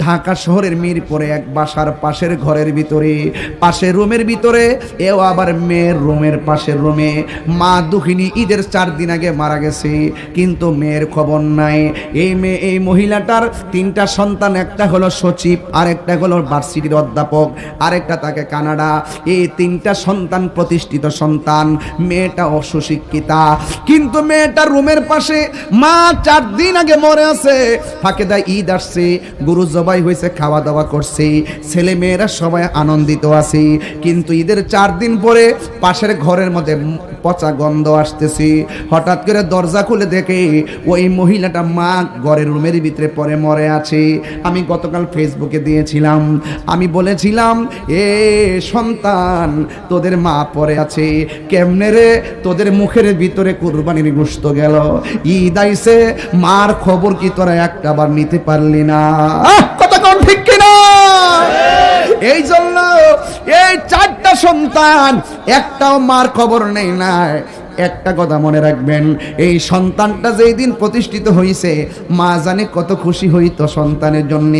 ঢাকা শহরের মিরপুরে এক বাসার পাশের ঘরের ভিতরে, পাশের রুমের ভিতরে, এও আবার মেয়ের রুমের পাশের রুমে। মা দুঃখিনী, ঈদের 4 দিন আগে মারা গেছে, কিন্তু মেয়ের খবর নাই। এই মহিলাটার 3টা সন্তান, একটা হলো সচিব, আরেকটা হলো ভার্সিটির অধ্যাপক, আরেকটা তাকে কানাডা। এই 3টা সন্তান প্রতিষ্ঠিত সন্তান, মেয়েটা অসুশিক্ষিতা। কিন্তু মেয়েটার রুমের পাশে মা 4 দিন আগে মরে আছে, ফাঁকে দেয় ঈদ আসছে, গরু জবাই হয়েছে, খাওয়া দাওয়া করছে, ছেলে মেয়েরা সবাই আনন্দিত আছে। কিন্তু ঈদের 4 দিন পরে পাশের ঘরের মধ্যে পচা গন্ধ আসতেছে। হঠাৎ করে দরজা খুলে দেখে ওই মহিলাটা মা ঘরের রুমের ভিতরে পরে মরে আছে। আমি গতকাল ফেসবুকে দিয়েছিলাম, আমি বলেছিলাম, এ সন্তান তোদের মা পরে আছে কেমনে রে? তোদের মুখের ভিতরে কুরবানির গোশত গেল, ঈদ আইছে, মার খবর কি তোরা একটাবার নিতে পারলি না? কতক্ষণ ঠিক কিনা? এই জন্য এই 4টা সন্তান, একটাও মার খবর নেই না। একটা কথা মনে রাখবেন, এই সন্তানটা যেই দিন প্রতিষ্ঠিত হয়েছে, মা জানে কত খুশি হইতো সন্তানের জন্য।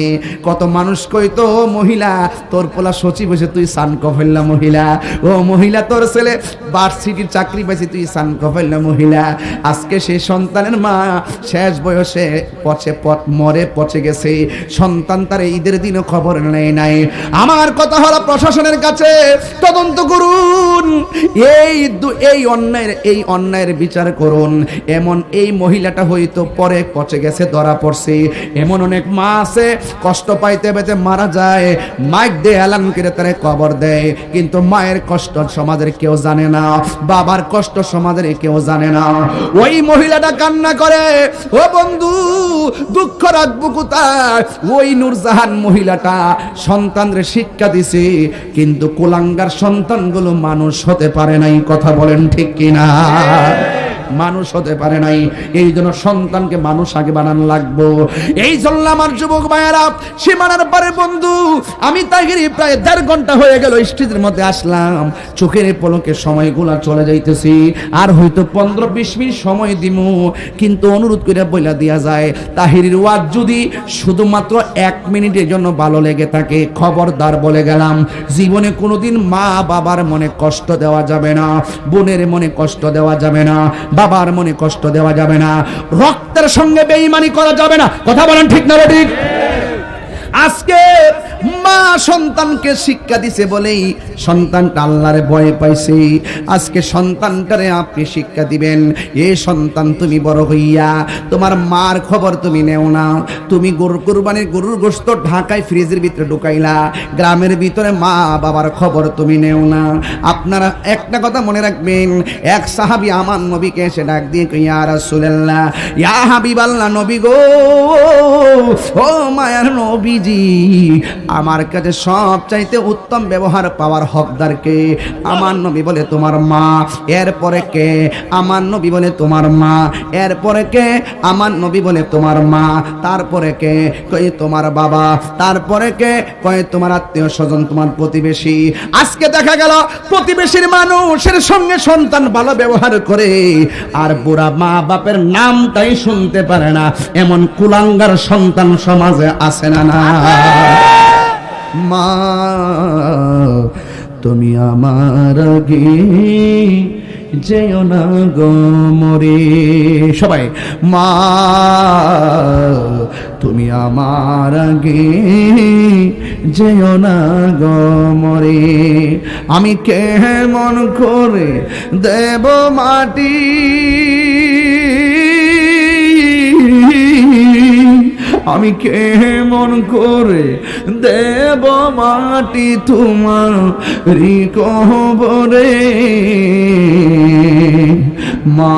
কত মানুষ কইতো, মহিলা তোর পোলা সচিব হয়েছে, তুই সান কফেল্লা মহিলা, ও মহিলা তোর ছেলে ভার্সিটির চাকরি পাইছে, তুই সান কফেল্লা মহিলা। আজকে সেই সন্তানের মা শেষ বয়সে পচে গেছে, সন্তান তার ঈদের দিনও খবর নেই নাই। আমার কথা হলো, প্রশাসনের কাছে তদন্ত করুন, এই অন্যায়ের বিচার করুন। এমন এই মহিলাটা হয়তো পরে পচে গেছে, ধরা পড়ছে। এমন অনেক মা আছে, কষ্ট পাইতে পাইতে মারা যায়, মাইক দিয়ে এলান করে তারা কবর দেয়, কিন্তু মায়ের কষ্ট সমাজের কেউ জানে না, বাবার কষ্ট সমাজের কেউ জানে না। ওই মহিলাটা কান্না করে, ও বন্ধু দুঃখ রাখবো কোথায়? ওই নূরজাহান মহিলাটা সন্তানদের শিক্ষা দিছে, কিন্তু কুলাঙ্গার সন্তানগুলো মানুষ হতে পারে নাই। কথা বলেন ঠিক কিনা? মানুষ হতে পারে নাই। এই জন্য সন্তানকে মানুষ আগে বানানো লাগবো। এই জন্য আমার যুবক ভাইয়েরা, সীমানার পারে বন্ধু, আমি তাহিরি প্রায় 1.5 ঘন্টা হয়ে গেল স্টেজের মধ্যে আসলাম, চোখের পলকে সময়গুলা চলে যাইতেছি, আর হয়তো 15-20 মিনিট সময় দিমু, কিন্তু অনুরোধ করে বইলা দিয়া যায়, তাহিরির ওয়াজ যদি শুধুমাত্র 1 মিনিটের জন্য ভালো লেগে থাকে, খবরদার বলে গেলাম, জীবনে কোনোদিন মা বাবার মনে কষ্ট দেওয়া যাবে না, বোনের মনে কষ্ট দেওয়া যাবে না, বাবার মনে কষ্ট দেওয়া যাবে না, রক্তের সঙ্গে বেঈমানি করা যাবে না। কথা বলেন ঠিক না ঠিক? আজকে মা সন্তানকে শিক্ষা দিছে বলেই সন্তানটা আল্লাহরে ভয় পাইছে। আজকে সন্তানটারে আপনি শিক্ষা দিবেন, এ সন্তান তুমি বড় হইয়া তোমার মার খবর তুমি নেও না। তুমি কুরবানির গরুর গোশত ঢাকায় ফ্রিজের ভিতরে ঢুকাইলা, গ্রামের ভিতরে মা বাবার খবর তুমি নেও না। আপনারা একটা কথা মনে রাখবেন, এক সাহাবী আমার নবীকে এসে ডাক দিয়ে কই, ইয়া রাসূলুল্লাহ, ইয়া হাবিবাল্লাহ, নবী গো, ও মায়ার নবীজি, আমার কাছে সব চাইতে উত্তম ব্যবহার পাওয়ার হকদার কে? আমার নবী বলে তোমার মা। এরপরে কে? আমার নবী বলে তোমার মা। এরপরে কে? আমার নবী বলে তোমার মা। তারপরে কে? কই তোমার বাবা। তারপরে কে? কই তোমার আত্মীয় স্বজন, তোমার প্রতিবেশী। আজকে দেখা গেল প্রতিবেশীর মানুষের সঙ্গে সন্তান ভালো ব্যবহার করে, আর বুড়া মা বাপের নামটাই শুনতে পারে না, এমন কুলাঙ্গার সন্তান সমাজে আছে না? না মা তুমি আমার আগে যেও না গো মরে। সবাই, মা তুমি আমার আগে যেও না গো মরে। আমি কেমন করে দেব মাটি, আমি কেমন করে দেব মাটি তোমার কবরে। মা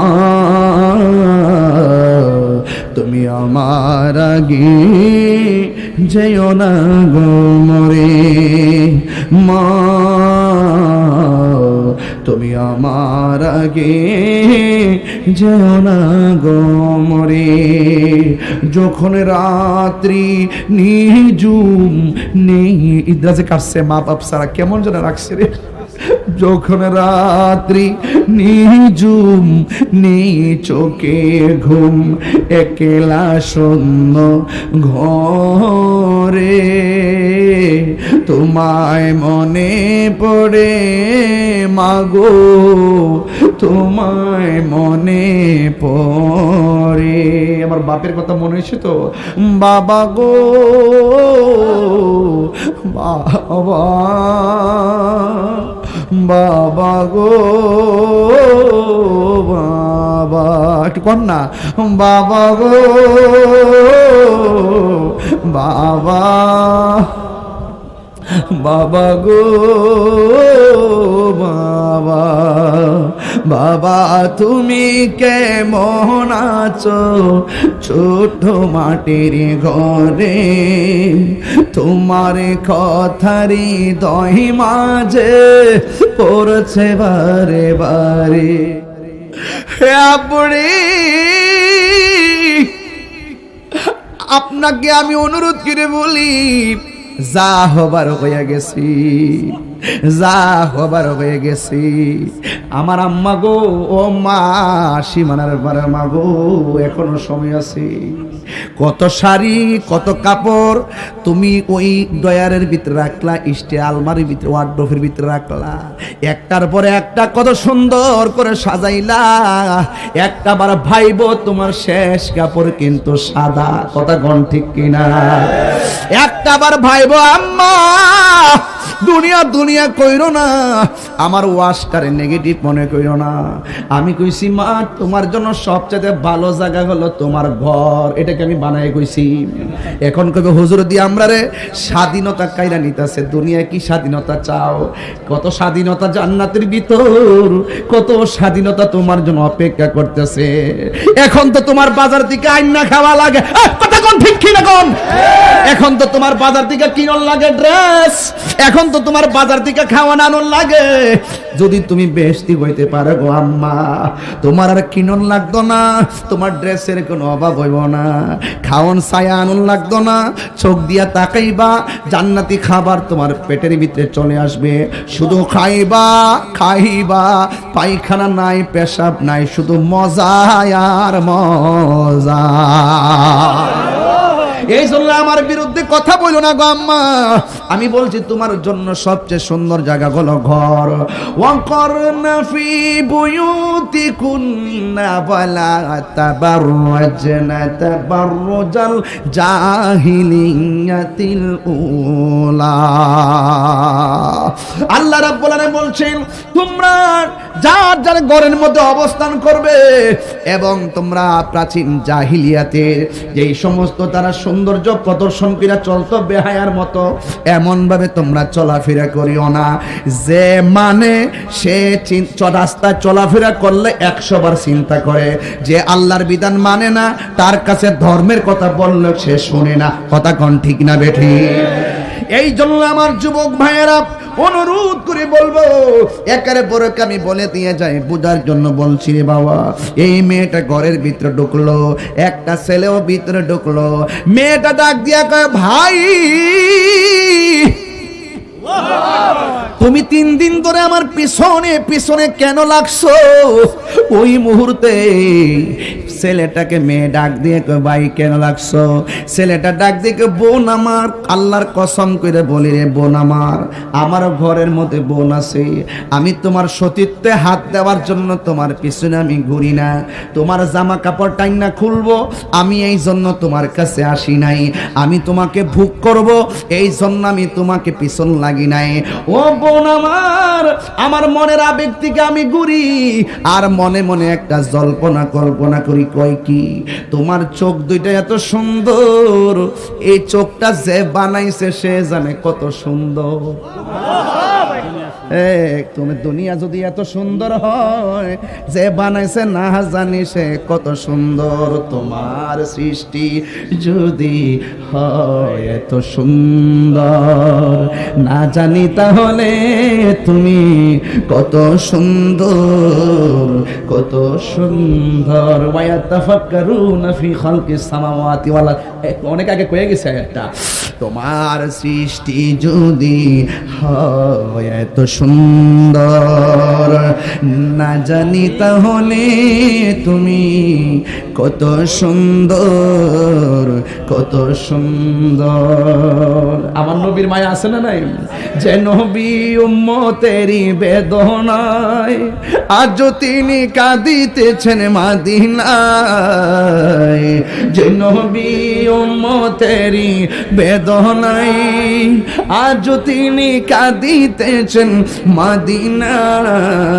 তুমি আমার আগে যেও না গো মরে। মা তুমি আমার আগে যেও না গো মরে। যখন রাত্রি নিঝুম নেই, ইদ্রাজে কাটছে, মা বাপ সারা কেমন যেন রাখছে রে। যখন রাত্রি নিঝুম চোখে ঘুম একলা শূন্য ঘরে তোমায় মনে পড়ে মাগো, তোমায় মনে পড়ে। আমার বাপের কথা মনে হয়েছে তো, বাবা গো বাবা, বাবা গো বাবা, একটু কর না, বাবা গো বাবা, বাবা গো বাবা, বাবা তুমি কেমন আছো ছোট মাটির ঘরে, তোমার কথারি দহি মাঝে পড়ছে বারে বারে। হে আপনি, আপনাকে আমি অনুরোধ করে বলি, যা হবার হয়ে গেছি, যা হবার হয়ে গেছি। আমার আম্মা গো, ও মা সীমানার মা গো, এখনো সময় আছে। কত শাড়ি কত কাপড় তুমি ওই ডয়ারের ভিতরে রাখলা, স্টে আলমারির ভিতরে ওয়ার্ডরোবের ভিতরে রাখলা, একটার পরে একটা কত সুন্দর করে সাজাইলা। একটা বার ভাইব তোমার শেষ কাপড় কিন্তু সাদা, কথা কোন ঠিক কিনা? একটা বার ভাইব আম্মা দুনিয়া দুনিয়া কইরো না, আমার ওয়াশটারে নেগেটিভ মনে কইরো না। আমি কইছি মা তোমার জন্য সবচেয়ে ভালো জায়গা হলো তোমার ঘর, এটাকে আমি বানাই কইছি। এখন কবে হুজুর দিয়ে আমরা রে স্বাধীনতা কাইরা নিতেছে, দুনিয়া কি স্বাধীনতা চাও? কত স্বাধীনতা জান্নাতের ভিতর, কত স্বাধীনতা তোমার জন্য অপেক্ষা করতেছে। এখন তো তোমার বাজার থেকে আইনা খাওয়া লাগে, কথা কোন ঠিক কি না কোন? এখন তো তোমার বাজার থেকে কিনন লাগে ড্রেস, এখন তো তোমার বাজার থেকে খাওয়া আনন লাগে। যদি তুমি বেশি হইতে পারো গো আম্মা, তোমার আর কিনন লাগতো না, তোমার ড্রেসের কোনো অভাব হইব না, খাওয়ান ছায়া আনন লাগতো না, চোখ দিয়া তাকাইবা জান্নাতি খাবার তোমার পেটের ভিতরে চলে আসবে। শুধু খাইবা খাইবা, পায়খানা নাই পেশাব নাই, শুধু মজা আর মজা। এই জন্য আমার বিরুদ্ধে কথা বলো না গো আম্মা, আমি বলছি তোমার জন্য সবচেয়ে সুন্দর জায়গা হলো ঘর। ওয়াকরনা ফি বুয়ুতিকুন্না ওয়ালা তাবাররাজনা তাবাররুজাল জাহিলিয়াতিল উলা। আল্লাহ রাব্বুল আলামিন বলছেন তোমরা যার যার ঘরের মধ্যে অবস্থান করবে এবং তোমরা প্রাচীন জাহিলিয়াতের যেই সমস্ত তারা সৌন্দর্য প্রদর্শন করে চলতো বেহায়ার মতো, এমন ভাবে তোমরা চলাফেরা করিও না যে মানে সে রাস্তায় চলাফেরা করলে 100 বার চিন্তা করে, যে আল্লাহর বিধান মানে না, তার কাছে ধর্মের কথা বললে সে শুনে না। কথা কোন ঠিক না বেঠি? এই জন্য আমার যুবক ভাইয়েরা অনুরোধ করে বলবো, একের পরে আমি বলে দিয়ে যাই, বুঝার জন্য বলছি রে বাবা। এই মেয়েটা ঘরের ভিতরে ঢুকলো, একটা ছেলেও ভিতরে ঢুকলো, মেয়েটা ডাক দিয়া কয় ভাই তুমি 3 দিন ধরে আমার পিছনে পিছনে কেন লাগছো? ওই মুহূর্তে ছেলেটাকে মেয়ে ডাক দিয়ে কয় ভাই কেন লাগছো? ছেলেটা ডাক দিয়ে কয় বোন আমার, আল্লাহর কসম করে বলি রে বোন আমার, আমার ঘরের মধ্যে বোন আছে, আমি তোমার সতীত্বে হাত দেওয়ার জন্য তোমার পিছনে আমি ঘুরি না, তোমার জামা কাপড় টাইনা খুলবো আমি এই জন্য তোমার কাছে আসি নাই, আমি তোমাকে ভোগ করব এই জন্য আমি তোমাকে পিছন লাগি নাই। ও বোন আমার, আমার মনের আবেগ থেকে আমি ঘুরি আর মনে মনে একটা জল্পনা কল্পনা করি, কয় কি তোমার চোখ দুইটা এত সুন্দর, এই চোখটা যে বানাইছে সে জানে কত সুন্দর। তুমি দুনিয়া যদি এত সুন্দর হয়, যে বানাইছে না জানি সে কত সুন্দর। তোমার সৃষ্টি যদি হয় এত সুন্দর, না জানি তাহলে তুমি কত সুন্দর, কত সুন্দর। ওয়ায়াতাফাক্কারুনা ফি খালকিস সামাওয়াতি ওয়াল আরদ, অনেক আগে কয়ে গেছে একটা। তোমার সৃষ্টি যদি হয় এত সুন্দর, না জানি তাহলে তুমি কত সুন্দর, কত সুন্দর। আমার নবীর মায়া আছে না নাই? যে নবী উম্মতেরই বেদনায় আজ তিনি কাঁদিতেছেন মদিনায়, যে নবী উম্মতেরই বেদনায় আজ তিনি কাঁদিতেছেন মদিনায়।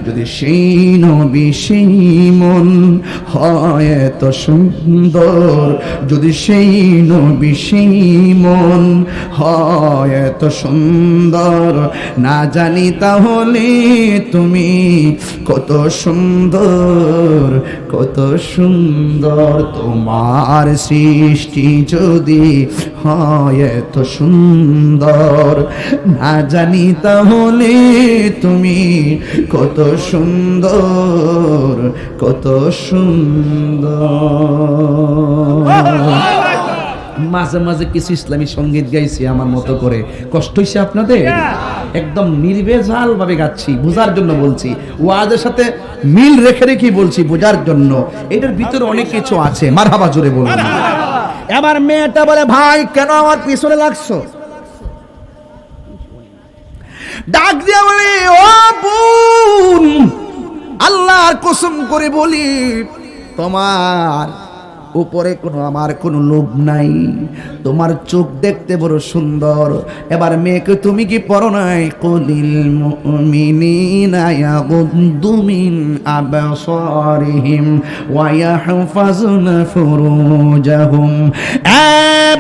যদি সেই নবী সেই মন হয় এত সুন্দর, যদি সেই নবী সেই মন হয় এত সুন্দর, না জানি তাহলে তুমি কত সুন্দর, কত সুন্দর। তোমার সৃষ্টি যদি হয় এত সুন্দর, না জানি তাহলে তুমি কত সুন্দর, কত সুন্দর। মাঝে মাঝে কিছু ইসলামী সঙ্গীত গাইছি আমার মতো করে, কষ্ট হইছে আপনাদের? একদম নির্ভেজাল ভাবে গাচ্ছি, বোঝার জন্য বলছি, ওয়াজের সাথে মিল রেখে রেখে বলছি বোঝার জন্য। এটার ভিতরে অনেক কিছু আছে। মারহাবা জোরে বলুন। এবার মেয়েটা বলে, ভাই কেন আমার পিছনে লাগছো? ডাক দিয়া বলে, ও বোন, আল্লাহর কসম করে বলি তোমার উপরে আমার কোনো লোভ নাই, তোমার চোখ দেখতে বড় সুন্দর। এবার মেয়েকে তুমি কি পড়ো নাই, কুলিল মুমিনিনা ইয়াগুদ্দু মিন আবসারিহিম ওয়া ইয়াহফাজুনা ফুরুজাহুম। এ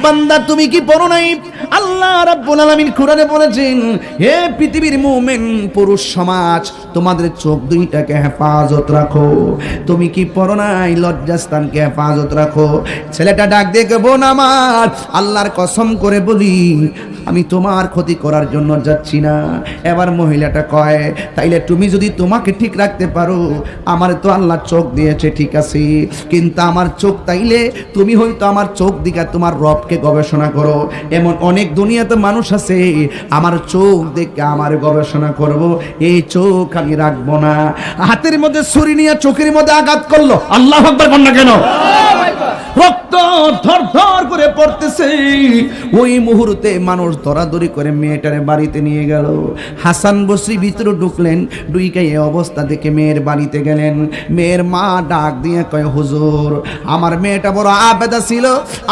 বান্দা তুমি কি পড়ো নাই, আল্লাহ রাব্বুল আলামিন কোরআনে বলেছেন, হে পৃথিবীর মুমিন পুরুষ সমাজ, তোমাদের চোখ দুইটাকে হেফাজত রাখো। তুমি কি পড়ো নাই, লজ্জাস্থানকে হেফাজত রাখো। ছেলেটা ডাক দিয়ে বোন আমার, আল্লাহর কসম করে বলি আমি তোমার ক্ষতি করার জন্য যাচ্ছি না। এবার মহিলাটা কয়, তাইলে তুমি যদি তোমাকে ঠিক রাখতে পারো, আমার তো আল্লাহ চোখ দিয়েছে ঠিক আছে, কিন্তু আমার চোখ তাইলে তুমি হয়তো আমার চোখ দিকে তোমার রবকে গবেষণা করো। এমন অনেক দুনিয়াতে মানুষ আছে, আমার চোখ দেখে আমার গবেষণা করব, এই চোখ আমি রাখবো না। হাতের মধ্যে ছুরি নিয়ে চোখের মধ্যে আঘাত করলো, আল্লাহু আকবার বল না কেন? রক্ত ধর ধর করে পড়তেছে। ওই মুহূর্তে মানুষ দরাদরি করে মেয়েটারে বাড়িতে নিয়ে গেল। হাসান বসরি ভিতরে ঢুকলেন, ঢুকে এই অবস্থা দেখে মেয়ের বাড়িতে গেলেন। মেয়ের মা ডাক দিয়ে কয়, হুজুর আমার মেয়েটা বড় আবেদা ছিল,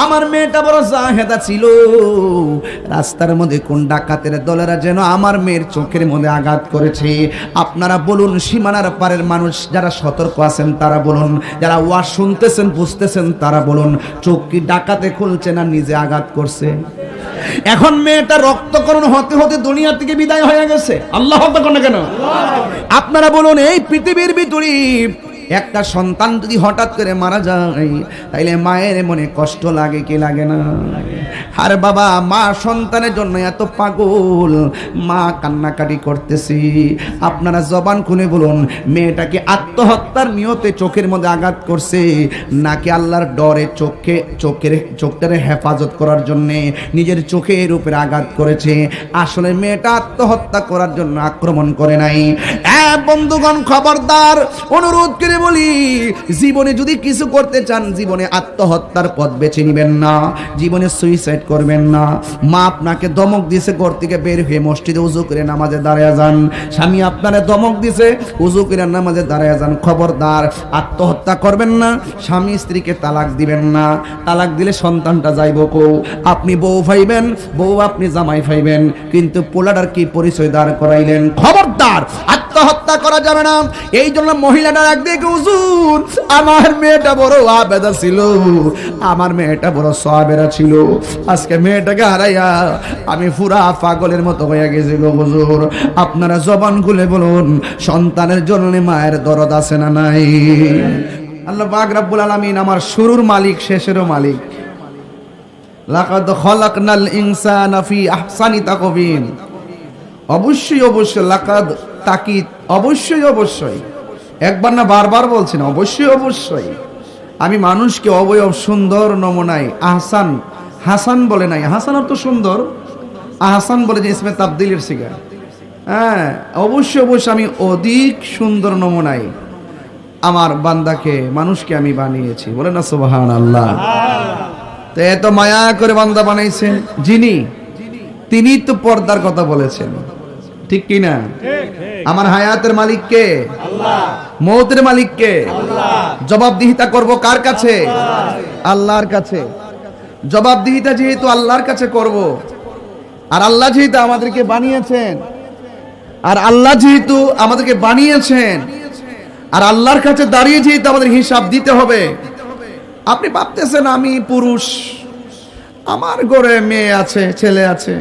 আমার মেয়েটা বড় জাহেদা ছিল। রাস্তার মধ্যে কোন ডাকাতের দলেরা যেন আমার মেয়ের চোখের মধ্যে আঘাত করেছে। আপনারা বলুন, সীমানার পারের মানুষ যারা সতর্ক আছেন তারা বলুন, যারা ওয়াজ শুনতেছেন বুঝতেছেন তারা বলুন, চোখ কি ডাকাতে খুলছে না নিজে আঘাত করছে? এখন মেয়েটা রক্তকরণ হতে হতে দুনিয়া থেকে বিদায় হয়ে গেছে। আল্লাহু আকবার না কেন? আপনারা বলুন, এই পৃথিবীর ভিতরে একটা সন্তান যদি হঠাৎ করে মারা যায়, তাইলে মায়ের মনে কষ্ট লাগে কি লাগে না? আর বাবা, মা সন্তানের জন্য এত পাগল, মা কান্নাকাটি করতেছি। আপনারা জবান খুলে বলুন, মেয়েটাকে আত্মহত্যার নিয়তে চোখের মধ্যে আঘাত করছে, নাকি আল্লাহর ডরে চোখটারে হেফাজত করার জন্য নিজের চোখের উপরে আঘাত করেছে? আসলে মেয়েটা আত্মহত্যা করার জন্য আক্রমণ করে নাই। বন্ধুগণ, খবরদার, অনুরোধ করে বলি, জীবনে যদি কিছু করতে চান, জীবনে আত্মহত্যার পথ বেছে নিবেন না, জীবনে সুইসাইড করবেন না। মা আপনাকে ধমক দিয়েছে, ঘর থেকে বের হয়ে মসজিদে উজু করে নামাজে দাঁড়ায় যান। স্বামী আপনারে ধমক দিয়েছে, উজু করে নামাজে দাঁড়ায় যান। খবরদার, আত্মহত্যা করবেন না। স্বামী স্ত্রীকে তালাক দিবেন না। তালাক দিলে সন্তানটা যাইব কো? আপনি বউ পাইবেন, বউ আপনি জামাই পাইবেন, কিন্তু পোলাটার কি পরিচয় দাঁড় করাইলেন? খবরদার, আত্মহত্যা করা যাবে না। এই জন্য মহিলাটা একদিকে, হুজুর আমার মেয়েটা বড় আবেদা ছিল, আমার মেয়েটা বড় সাবেরা ছিল, আজকে মেয়েটাকে হারাইয়া আমি পুরা পাগলের মতো হয়ে গেছি গো হুজুর। আপনারা জবান খুলে বলুন, সন্তানের জন্য মায়ের দরদ আছে না নাই? আল্লাহ পাক রব্বুল আলামিন আমার শুরুর মালিক, শেষেরও মালিক। লাকাদ খালাকনাল ইনসানা ফি আহসানি তাকওয়িম। অবশ্যই অবশ্যই, লাকাদ তাকিদ, অবশ্যই অবশ্যই, একবার না বারবার বলছেন অবশ্যই অবশ্যই আমি মানুষকে অবয়ব সুন্দর নমুনায় আহসান, হাসান বলে নাই, হাসান অর্থ সুন্দর, আহসান বলে যে ইসমে তাবদীলের সিগা। হ্যাঁ, অবশ্যই অবশ্যই আমি অধিক সুন্দর নমুনায় আমার বান্দাকে, মানুষকে আমি বানিয়েছি। বলে না সুবহানাল্লাহ। তো এত মায়া করে বান্দা বানাইছেন যিনি, তিনি তো পর্দার কথা বলেছেন, ঠিক কি না? আমার হায়াতের মালিক কে? আল্লাহ। মৌতের মালিক কে? আল্লাহ। জবাবদিহিতা করব কার কাছে? আল্লাহর কাছে। জবাবদিহিতা যেহেতু আল্লাহর কাছে করব, আর আল্লাহ যেহেতু আমাদেরকে বানিয়েছেন, আর আল্লাহ যেহেতু আমাদেরকে বানিয়েছেন, আর আল্লাহর কাছে দাঁড়িয়ে যেহেতু আমাদের হিসাব দিতে হবে। আপনি ভাবতেছেন আমি পুরুষ, আমার ঘরে মেয়ে আছে, ছেলে আছে,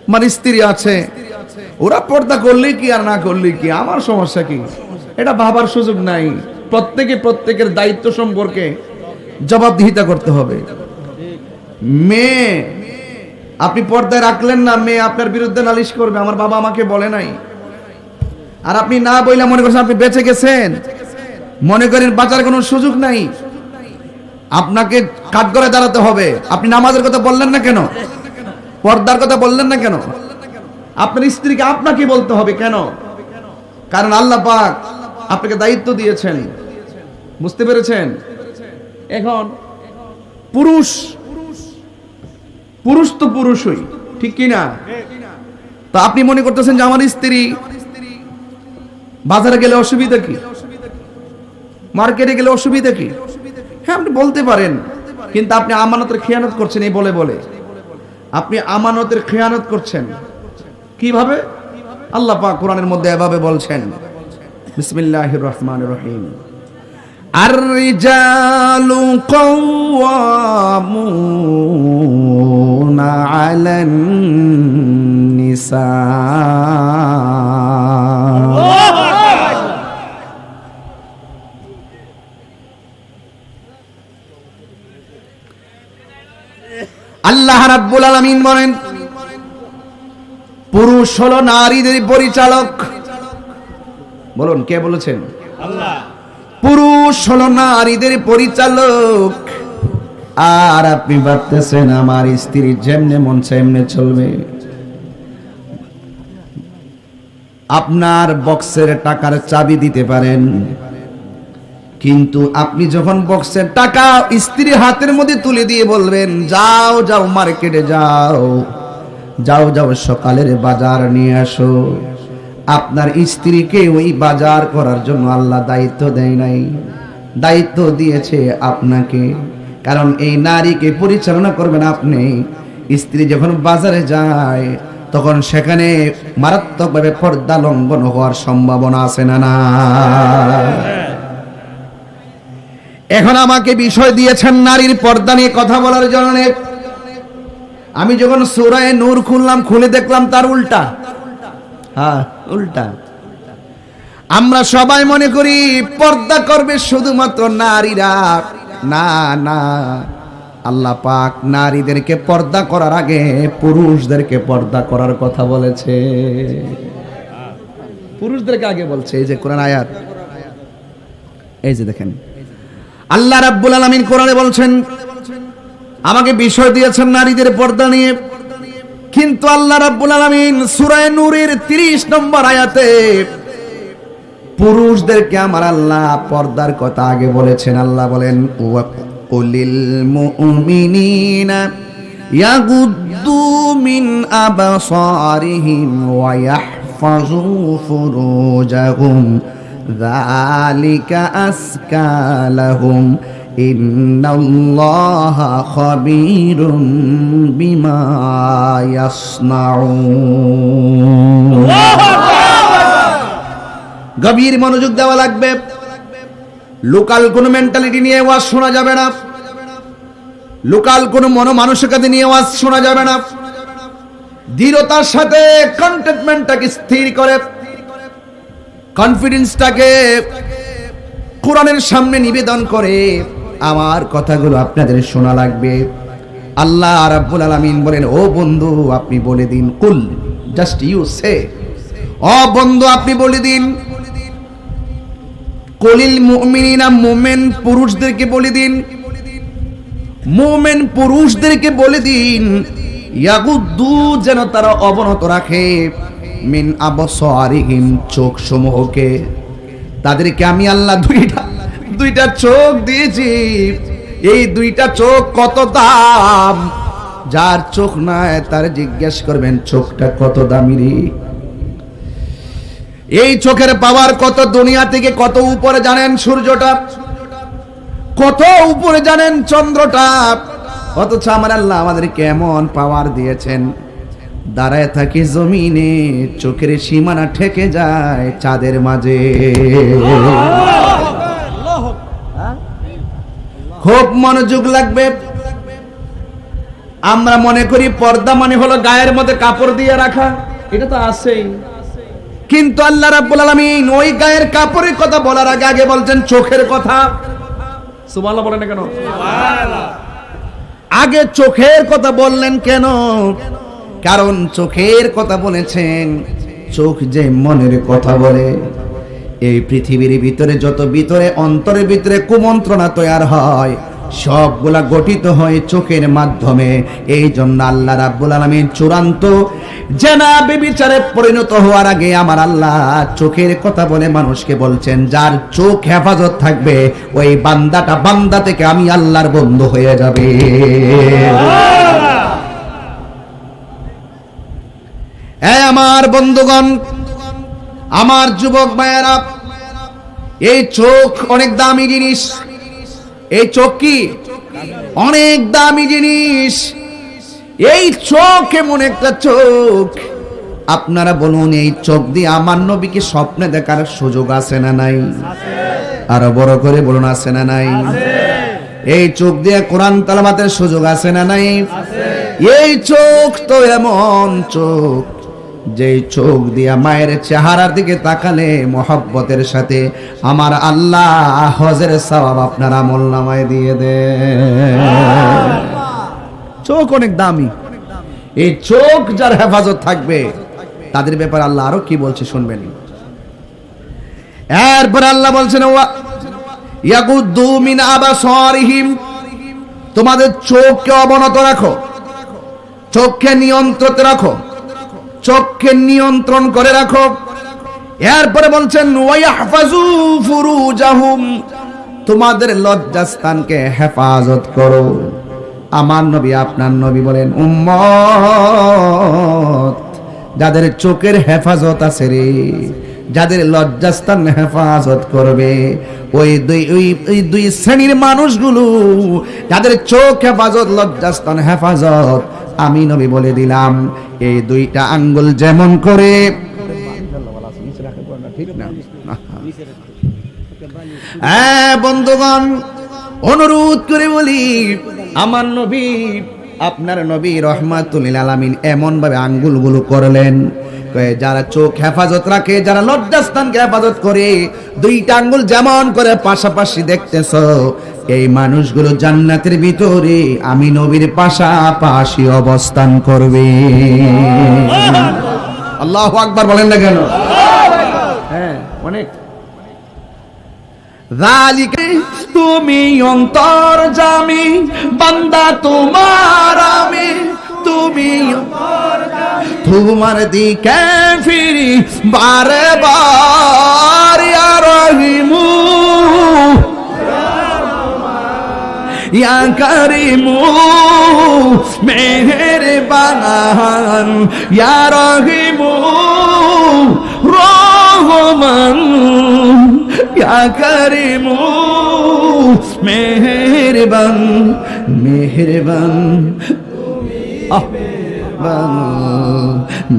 আমার স্ত্রী আছে, ওরা পর্দা করলে কি আর না করলে কি, আমার সমস্যা কি? এটা ভাবার সুযোগ নাই। প্রত্যেকে প্রত্যেকের দায়িত্ব সম্পর্কে জবাবদিহিতা করতে হবে। মেয়ে আপনি পর্দায় রাখলেন না, মেয়ে আপনার বিরুদ্ধে নালিশ করবে, আমার বাবা আমাকে বলে নাই। আর আপনি না বইলা মনে করছেন আপনি বেঁচে গেছেন, মনে করেন বাঁচার কোনো সুযোগ নাই, আপনাকে কাঠগড়ায় দাঁড়াতে হবে। আপনি নামাজের কথা বললেন না কেন? পর্দার কথা বললেন না কেন? আপনার স্ত্রীকে আপনাকে বলতে হবে কেন? কারণ আল্লাহ পাক আপনাকে দায়িত্ব দিয়েছেন। বুঝতে পেরেছেন? এখন পুরুষ পুরুষ তো পুরুষই, ঠিক কি না? তা আপনি মনে করতেছেন যে আমার স্ত্রী বাজারে গেলে অসুবিধা কি, মার্কেটে গেলে অসুবিধা কি? হ্যাঁ, আপনি বলতে পারেন, কিন্তু আপনি আমানতের খেয়ানত করছেন। এই বলে বলে আপনি আমানতের খেয়ানত করছেন। কিভাবে? আল্লাহ পাক কোরআনের মধ্যে এভাবে বলছেন, বিসমিল্লাহির রহমানির রহিম, আর-রিজালু কাওয়ামুনা আলান নিসা। আল্লাহ রাব্বুল আলামিন বলেন, পুরুষ হলো নারীদের পরিচালক। বলুন, কে বলেছেন? আল্লাহ। পুরুষ হলো নারীদের পরিচালক। আর আপনি ভাবতেছেন আমার স্ত্রী যেমনে মন চায় এমনে চলবে। আপনার বক্সের টাকার চাবি দিতে পারেন, কিন্তু আপনি যখন বক্সের টাকা স্ত্রীর হাতের মধ্যে তুলে দিয়ে বলবেন যাও যাও মার্কেটে যাও, যাও যাও সকালের বাজার নিয়ে আসো, আপনার স্ত্রীকে ওই বাজার করার জন্য আল্লাহ দায়িত্ব দেয় নাই, দায়িত্ব দিয়েছে আপনাকে। কারণ এই নারীকে পরিচালনা করবেন আপনি। স্ত্রী যখন বাজারে যায় তখন সেখানে মারাত্মকভাবে পর্দা লঙ্ঘন হওয়ার সম্ভাবনা আছে না? না। এখন আমাকে বিষয় দিয়েছেন নারীর পর্দা নিয়ে কথা বলার জন্য। আমি যখন সূরা নূর খুললাম, খুলে দেখলাম তার উল্টা। হ্যাঁ, উল্টা। আমরা সবাই মনে করি পর্দা করবে শুধুমাত্র নারীরা। না না, আল্লাহ পাক নারীদেরকে পর্দা করার আগে পুরুষদেরকে পর্দা করার কথা বলেছে। পুরুষদেরকে আগে বলছে। এই যে কোরআন আয়াত, এই যে দেখেন, আল্লাহ রাব্বুল আলামিন কোরআনে বলছেন, আমাকে বিষয় দিয়েছেন নারীদের পর্দা নিয়ে, কিন্তু আল্লাহ রাব্বুল আলামিন সূরা নূরের 30 নম্বর আয়াতে পুরুষদেরকে আমার আল্লাহ পর্দার কথা আগে বলেছেন। আল্লাহ বলেন, ওয়া কুলিল মুমিনিনা ইয়াগুদ্দু মিন আবসারিহিম ওয়া ইয়াহফাযু ফুরুজাহুম যালিকা আযকা লাহুম ইন্নাল্লাহা খাবীরুম বিমা ইয়াসনাউন। গভীর মনোযোগ দেওয়া লাগবে। লোকাল কোন মেন্টালিটি নিয়ে ওয়াজ শোনা যাবে না, লোকাল কোন মনোমানসিকতা নিয়ে ওয়াজ শোনা যাবে না। দৃঢ়তার সাথে কন্টেন্টমেন্টটাকে স্থির করে, কনফিডেন্সটাকে কোরআনের সামনে নিবেদন করে আমার কথাগুলো আপনাদের শোনা লাগবে। আল্লাহ রাব্বুল আলামিন বলেন, ও বন্ধু আপনি বলে দিন, কুল, জাস্ট ইউ সে, ও বন্ধু আপনি বলে দিন, কুলিল মুমিনিনা, মুমিন পুরুষদেরকে বলে দিন, মুমিন পুরুষদেরকে বলে দিন, ইয়াগুদ্দু, যেন তারা অবনত রাখে, মিন আবসারিহিম, চোখ সমূহকে। তাদেরকে আমি আল্লাহ দুইটা চোখ দিয়েছি। এই দুইটা চোখ কত দাম, যার চোখ নাই তার জিজ্ঞেস করবেন চোখটা কত দামি রে। এই চোখের পাওয়ার কত, দুনিয়া থেকে কত উপরে জানেন সূর্যটা, কত উপরে জানেন চন্দ্রটা, অথচ আমার আল্লাহ আমাদেরকে এমন পাওয়ার দিয়েছেন, দাঁড়ায় থাকি জমিনে, চোখের সীমানা ঠেকে যায় চাঁদের মাঝে। খুব মনোযোগ লাগবে। আমরা মনে করি পর্দা মানে হলো গায়ের মধ্যে কাপড় দিয়ে রাখা, এটা তো আছেই, কিন্তু আল্লাহ রাব্বুল আলামিন ওই গায়ের কাপড়ের কথা বলার আগে আগে বলছেন চোখের কথা। সুবহানাল্লাহ বলেন না কেন? আগে চোখের কথা বললেন কেন? কারণ চোখের কথা বলেছেন, চোখ যে মনের কথা বলে। এই পৃথিবীর ভিতরে যত ভিতরে অন্তরের ভিতরে কুমন্ত্রণা তৈরি হয়, সবগুলা গঠিত হয় চোখের মাধ্যমে। এই জন্য আল্লাহ রাব্বুল আলামিন চূড়ান্ত জানাবে বিচারে পরিণত হওয়ার আগে আমার আল্লাহ চোখের কথা বলে মানুষকে বলছেন, যার চোখ হেফাজত থাকবে ওই বান্দাটা বান্দা থেকে আমি আল্লাহর বন্ধু হয়ে যাবে। আমার বন্ধুগণ, আমার যুবক ভাইয়েরা, এই চোখ অনেক দামি জিনিস। এই চোখ কি অনেক দামি জিনিস। এই চোখ এমন একটা চোখ, আপনারা বলুন এই চোখ দিয়ে আমার নবীকে স্বপ্নে দেখার সুযোগ আছে না নাই? আরো বড় করে বলুন, আছে না নাই? এই চোখ দিয়ে কোরআন তেলাওয়াতের সুযোগ আছে না নাই? এই চোখ তো এমন চোখ, যেই চোখ দিয়া মায়ের চেহারার দিকে তাকালে মোহাব্বতের সাথে আমার আল্লাহ হজের সওয়াব আপনার আমলনামায় দিয়ে দেন। চোখ অনেক দামি। এই চোখ যার হেফাজত থাকবে তাদের ব্যাপারে আল্লাহ আরো কি বলছে শুনবেন। এরপর আল্লাহ বলছেন, ইয়াগুদ্দু মিন আবসারিহিম, তোমাদের চোখকে অবনত রাখো, চোখকে নিয়ন্ত্রণ রাখো, চোখকে নিয়ন্ত্রণ করে রাখো। এরপরে বলছেন ওয়াইহফাজু ফুরুজাহুম, তোমাদের লজ্জাস্থানকে হেফাজত করো। আমার নবী আপনার নবী বলেন, উম্মত যাদের চোখের হেফাজত আছে রে, যাদের লজ্জাস্থান হেফাজত করবে, ওই দুই শ্রেণীর মানুষগুলো, যাদের চোখ হেফাজত, লজ্জাস্থান হেফাজত, আমি নবী বলে দিলাম এই দুইটা আঙ্গুল যেমন করে, বন্ধুগণ অনুরোধ করে বলি, আমার নবী আপনার নবী রাহমাতুল লিল আলামিন এমন ভাবে আঙ্গুলগুলো করলেন, যারা চোখ হেফাজত রাখে, যারা লজ্জাস্থানকে হেফাজত করে, দুইটা আঙ্গুল যেমন করে পাশাপাশি দেখতেছ, এই মানুষগুলো জান্নাতের ভিতরে আমি নবীর পাশাপাশি অবস্থান করবে। আল্লাহু আকবার বলেন না কেন? হ্যাঁ, অনেক। তুমি অন্তর্যামী বান্দা তোমার আমি, তুমি তোমার দিকে ফিরি বারে বার, ইয়া রহিমু ইয়া করিমু মেহেরবান, ইয়া রহিমু রহমান, ইয়া করিমু মেহেরবান, মেহেরবান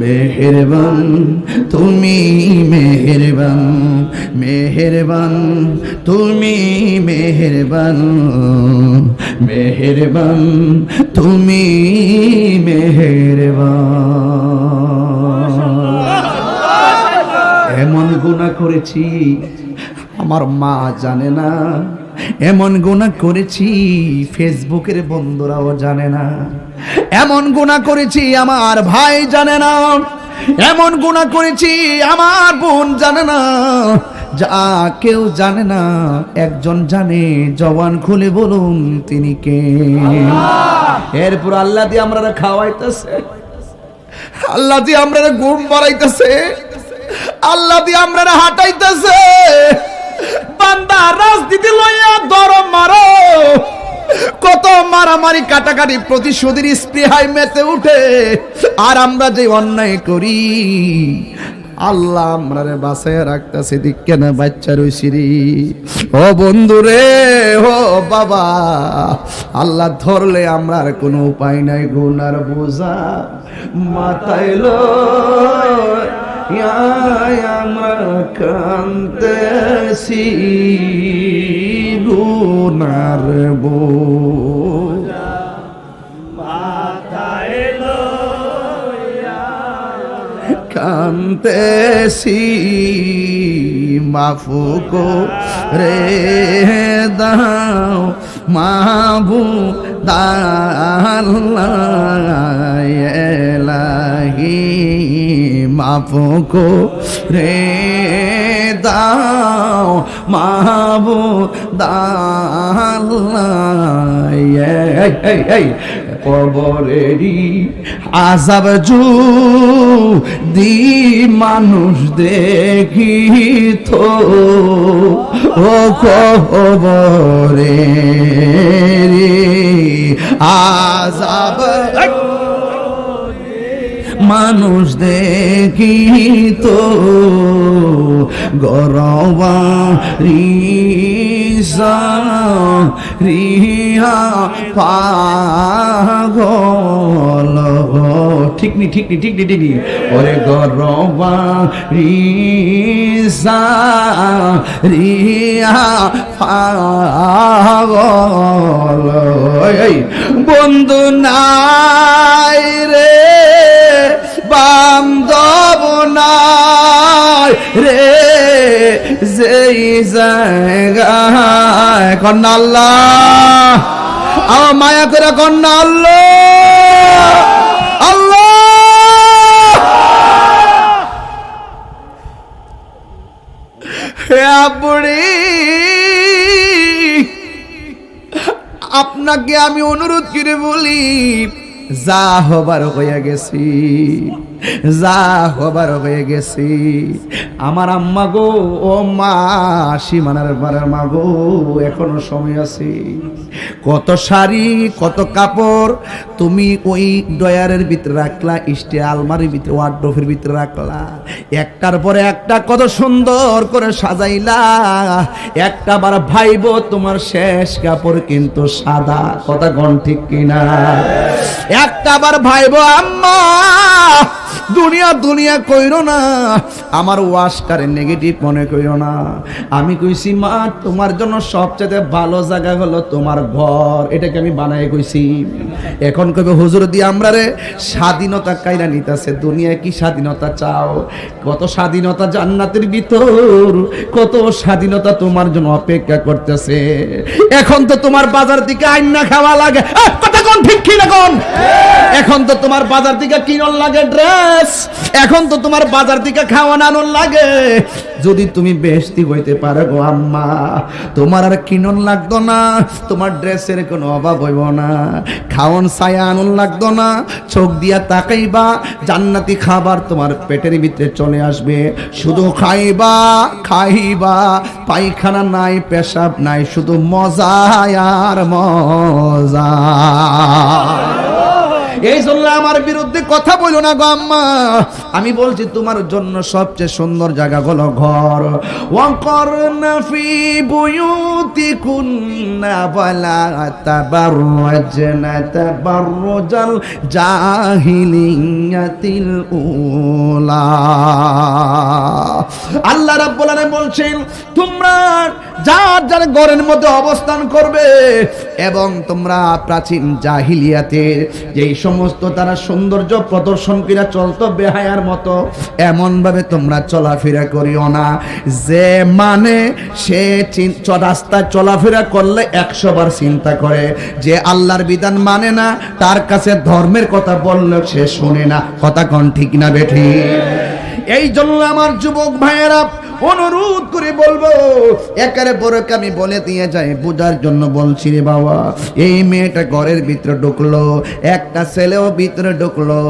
মেহেরবান, তুমি মেহেরবান, মেহেরবান তুমি মেহেরবান, মেহেরবান তুমি মেহেরবান। এমন গুনাহ করেছি আমার মা জানে না, এমন গুনাহ করেছি ফেসবুকের বন্ধুরাও জানে না, এমন গুনাহ করেছি আমার ভাই জানে না, এমন গুনাহ করেছি আমার বোন জানে না, যা কেউ জানে না একজন জানে। জবান খুলে বলুন তিনি কে? এরপর আল্লাহ দিয়ে আমরা খাওয়াইতেছে, আল্লাহ দিয়ে আমরা ঘুম বাড়াইতেছে, আল্লাহ দিয়ে আমরা হাঁটাইতেছে। বান্দা রাজনীতি লইয়া দরম মারো, কত মারামারি কাটাকাটি প্রতিশোধের স্পৃহায় মেতে উঠে, আর আমরা যে অন্যায় করি আল্লাহ আমরারে বাঁচাইয়া রাখতেছে। দিক কেন বাচ্চা রইছিরি ও বন্ধু রে, ও বাবা, আল্লাহ ধরলে আমরা আর কোনো উপায় নাই। গুনার বোঝা মাথায় লইয়া আমরা কাঁদতেছি, গুনার বোঝা মাথায় কান্তেছি, মাফু করে দাও মাহবুব আল্লাহ এলাহি, মাফু করে দাও মাহবুব আল্লাহ। এই কবরেরই আযাব যদি মানুষ দেখিত, ও কবরেরই আযাব মানুষ দেখিত, গরবারি রিহা পাগল, ঠিক নি ঠিক নি ঠিক নি ঠিক নি, ওরে গরবারি রিহা পাগল, বন্ধু নাই রে বান্ধব নাই রে, যেই জায়গায় কন্যা আল্লাহ, আমার মায়া করে কন্যা আল্লাহ আল্লাহ। হে আপনি, আপনাকে আমি অনুরোধ করে বলি, যা হবার হয়ে গেছি, যা হবার হয়ে গেছি। আমার আম্মা গো, ও মা, সীমানার পাড়ার মা গো, এখনো সময় আছে। কত শাড়ি কত কাপড় তুমি ওই ডয়ারের ভিতরে রাখলা, স্টে আলমারির ভিতরে, ওয়ার্ডরোবের ভিতরে রাখলা, একটার পরে একটা কত সুন্দর করে সাজাইলা। একটা বার ভাইব তোমার শেষ কাপড় কিন্তু সাদা, কথা কোন ঠিক কিনা? একটা বার ভাইব আম্মা দুনিয়া দুনিয়া কইরো না, আমার ওয়াশকারে নেগেটিভ মনে কইরো না। আমি কইছি মা তোমার জন্য সবচেয়ে ভালো জায়গা হলো তোমার ঘর, এটাকে আমি বানাই কইছি। এখন কবে হুজুর দিয়ে আমরা রে স্বাধীনতা কাইরা নিতেছে, দুনিয়া কি স্বাধীনতা চাও? কত স্বাধীনতা জান্নাতের ভিতর, কত স্বাধীনতা তোমার জন্য অপেক্ষা করতেছে। এখন তো তোমার বাজার থেকে আইনা খাওয়া লাগে, কথা কোন ঠিক কি না কোন? এখন তো তোমার বাজার থেকে কিনন লাগে ড্রেস, এখন তো তোমার বাজার থেকে খাওয়ান আনন লাগে। যদি তুমি বেহেশতি হইতে পারো গো আম্মা, তোমার আর কিনন লাগতো না, তোমার ড্রেসের কোনো অভাব হইব না, খাওয়ান ছায়া আনন লাগতো না, চোখ দিয়া তাকাইবা, জান্নাতি খাবার তোমার পেটের ভিতরে চলে আসবে। শুধু খাইবা খাইবা, পায়খানা নাই পেশাব নাই, শুধু মজা আর মজা। এই জন্য আমার বিরুদ্ধে কথা বলো না গো আম্মা, আমি বলছি তোমার জন্য সবচেয়ে সুন্দর জায়গা হলো ঘর। ওয়াকরনা ফি বুয়ুতিকুন্না ওয়ালা তাবাররাজনা তাবাররুজাল জাহিলিয়াতিল উলা। আল্লাহ রাব্বুল আলামিন বলছেন তোমরা যার যার ঘরের মধ্যে অবস্থান করবে এবং তোমরা প্রাচীন জাহিলিয়াতের যেই সমস্ত তারা সৌন্দর্য প্রদর্শন করে চলতো বেহায়ার মতো, এমন ভাবে তোমরা চলাফেরা করিও না যে মানে সে রাস্তায় চলাফেরা করলে 100 বার চিন্তা করে, যে আল্লাহর বিধান মানে না তার কাছে ধর্মের কথা বললে সে শুনে না। কথা কোন ঠিক না বেঠি? এই জন্য আমার যুবক ভাইয়েরা অনুরোধ করে বলবো, একের পর এক আমি বলে দিয়ে যাই, বুঝার জন্য বলছি রে বাবা। এই মেয়েটা ঘরের ভিতরে ঢুকলো, একটা ছেলেও ভিতরে ঢুকলো,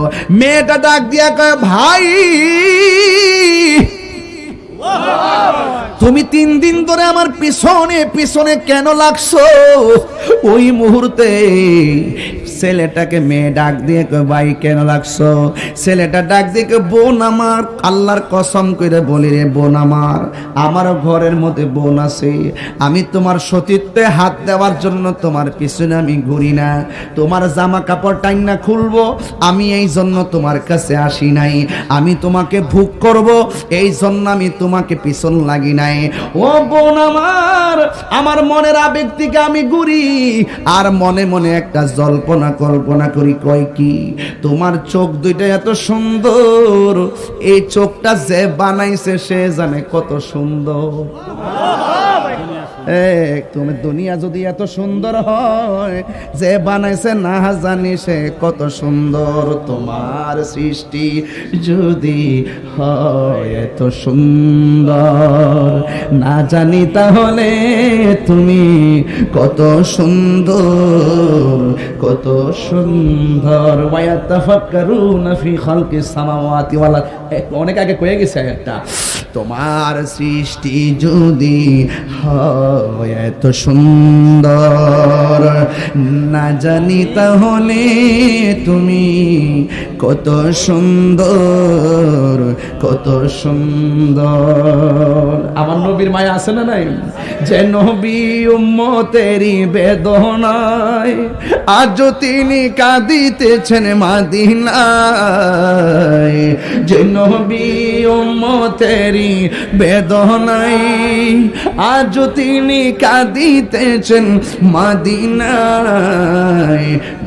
মেয়েটা ডাক দিয়া কয়, ভাই তুমি 3 দিন ধরে আমার পিছনে পিছনে কেন লাগছো? ওই মুহূর্তে ছেলেটাকে মেয়ে ডাক দিয়ে কয়, ভাই কেন লাগছো? ছেলেটা ডাক দিয়ে কয়, বোন আমার, আল্লাহর কসম করে বলি রে বোন আমার, আমারও ঘরের মধ্যে বোন আছে, আমি তোমার সতীত্বে হাত দেওয়ার জন্য তোমার পিছনে আমি ঘুরি না, তোমার জামা কাপড় টাইনা খুলবো আমি এই জন্য তোমার কাছে আসি নাই, আমি তোমাকে ভোগ করব এই জন্য আমি তোমাকে পিছন লাগি নাই। ও বোন আমার, আমার মনের আবেগ থেকে আমি ঘুরি, আর মনে মনে একটা জল্পনা কল্পনা করি, কয় কি, তোমার চোখ দুইটা এত সুন্দর, এই চোখটা যে বানাইছে সে জানে কত সুন্দর। তুমি দুনিয়া যদি এত সুন্দর হয়, যে বানাইছে না জানি সে কত সুন্দর। তোমার সৃষ্টি যদি হয় এত সুন্দর, না জানি তাহলে তুমি কত সুন্দর, কত সুন্দর। ওয়ায়াতাফাক্কারুনা ফি খালকিস সামাওয়াতি ওয়াল আরদ, অনেক আগে কয়ে গেছে একটা। তোমার সৃষ্টি যদি হয় এত সুন্দর, না জানি তাহলে তুমি কত সুন্দর, কত সুন্দর। আমার নবীর মায়া আছে না নাই? যে নবী উম্মতেরই বেদনায় আজ তিনি কাঁদিতেছেন মদিনায়, যে নবী উম্মতেরই বেদনায় আজ তিনি কাঁদিতেছেন মদিনায়।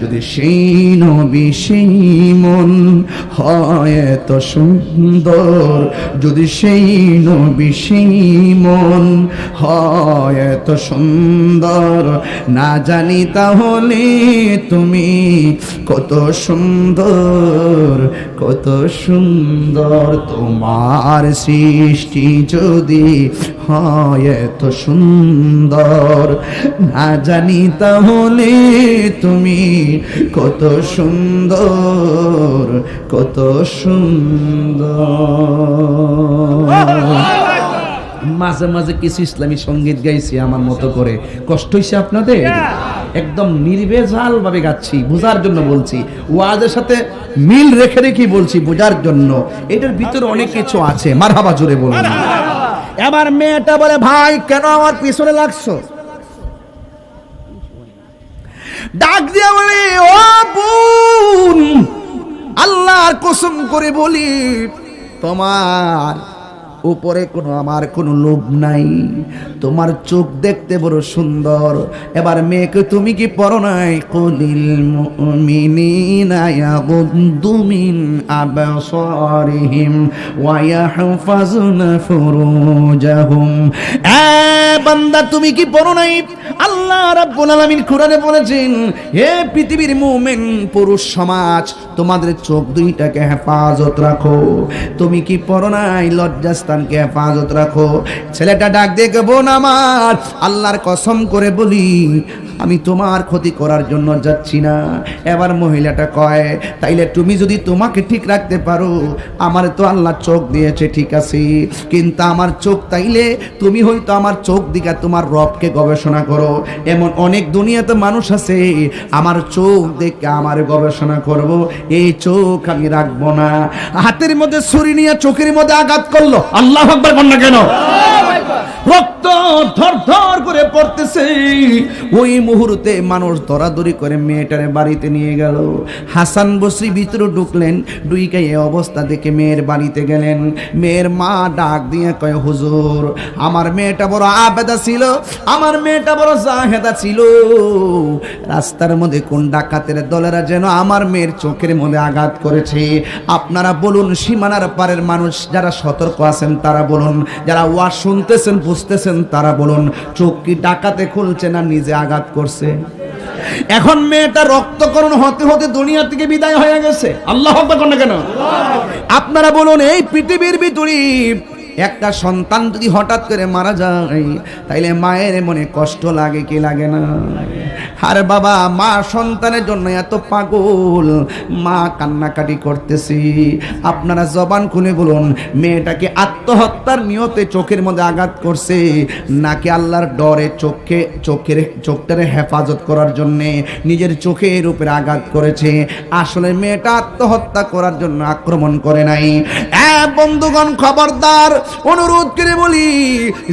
যদি সেই নবী সেই মন হয় এত সুন্দর, যদি সেই নবী সেই মন হয় এত সুন্দর, না জানি তাহলে তুমি কত সুন্দর, কত সুন্দর। তোমার সৃষ্টি যদি হয় এত সুন্দর, না জানি তাহলে তুমি কত সুন্দর, কত সুন্দর। মাঝে মাঝে কিছু ইসলামী সঙ্গীত গাইছি আমার মতো করে, কষ্ট হইছে আপনাদের? একদম নির্ভেজাল ভাবে গাচ্ছি, বোঝার জন্য বলছি, ওয়াজের সাথে মিল রেখে রেখে বলছি, বোঝার জন্য। এটার ভিতরে অনেক কিছু আছে। মারহাবা জোরে বলুন। এবার মেয়েটা বলে, ভাই কেন আমার পিছনে লাগছো? ডাক দিয়া বলে, ও বোন, আল্লাহর কসম করে বলি, তোমার উপরে কোনো আমার কোনো লোভ নাই, তোমার চোখ দেখতে বড় সুন্দর। এবার মেয়েকে তুমি কি পড়ো নাই, কুলিল মুমিনিনা ইয়াগুদ্দু মিন আবসারিহিম ওয়া ইয়াহফাজুনা ফুরুজাহুম। এ বান্দা তুমি কি পড়ো নাই, আল্লাহ রাব্বুল আলামিন কোরআনে বলেছেন, হে পৃথিবীর মুমিন পুরুষ সমাজ, তোমাদের চোখ দুইটাকে হেফাজত রাখো। তুমি কি পড়ো নাই, লজ্জাস্থানকে হেফাজত রাখো। ছেলেটা ডাক দিয়ে বোন আমার, আল্লাহর কসম করে বলি, আমি তোমার ক্ষতি করার জন্য যাচ্ছি না। এবার মহিলাটা কয়, তাইলে তুমি যদি তোমাকে ঠিক রাখতে পারো, আমার তো আল্লাহ চোখ দিয়েছে ঠিক আছে, কিন্তু আমার চোখ, তাইলে তুমি হয়তো আমার চোখ দিকে তোমার রবকে গবেষণা করো। এমন অনেক দুনিয়াতে মানুষ আছে, আমার চোখ দেখে আমার গবেষণা করব, এই চোখ আমি রাখবো না। হাতের মধ্যে ছুরি নিয়ে চোখের মধ্যে আঘাত করলো। আল্লাহু আকবার বল না কেন? রক্ত থর থর করে পড়তেছে। ওই মুহূর্তে মানুষ দরাদরি করে মেয়েটারে বাড়িতে নিয়ে গেল। হাসান বসরি ভিতরে ঢুকলেন, ডুইকে এই অবস্থা দেখে মেয়ের বাড়িতে গেলেন। মেয়ের মা ডাক দিয়ে কয়, হুজুর আমার মেয়েটা বড় আবেদা ছিল, আমার মেয়েটা বড় জাহেদা ছিল। রাস্তার মধ্যে কোন ডাকাতের দলেরা যেন আমার মেয়ের চোখের মধ্যে আঘাত করেছে। আপনারা বলুন, সীমানার পারের মানুষ যারা সতর্ক আছেন তারা বলুন, যারা ওয়াজ শুনতেছেন বুঝতেছেন তারা বলুন, চোখ কি ডাকাতে খুলছে না নিজে আঘাত করছে? এখন মেয়েটা রক্তকরণ হতে হতে দুনিয়া থেকে বিদায় হয়ে গেছে। আল্লাহু আকবার কোন কেন? আপনারা বলুন, এই পৃথিবীর ভিতরে একটা সন্তান যদি হঠাৎ করে মারা যায় তাইলে মায়ের মনে কষ্ট লাগে কি লাগে না? আরে বাবা, মা সন্তানের জন্য এত পাগল, মা কান্নাকাটি করতেছি। আপনারা জবান খুলে বলুন, মেয়েটাকে আত্মহত্যার নিয়তে চোখের মধ্যে আঘাত করছে নাকি আল্লাহর ডরে চোখটারে হেফাজত করার জন্য নিজের চোখের উপরে আঘাত করেছে? আসলে মেয়েটা আত্মহত্যা করার জন্য আক্রমণ করে নাই। বন্ধুগণ, খবরদার, অনুরোধ করে বলি,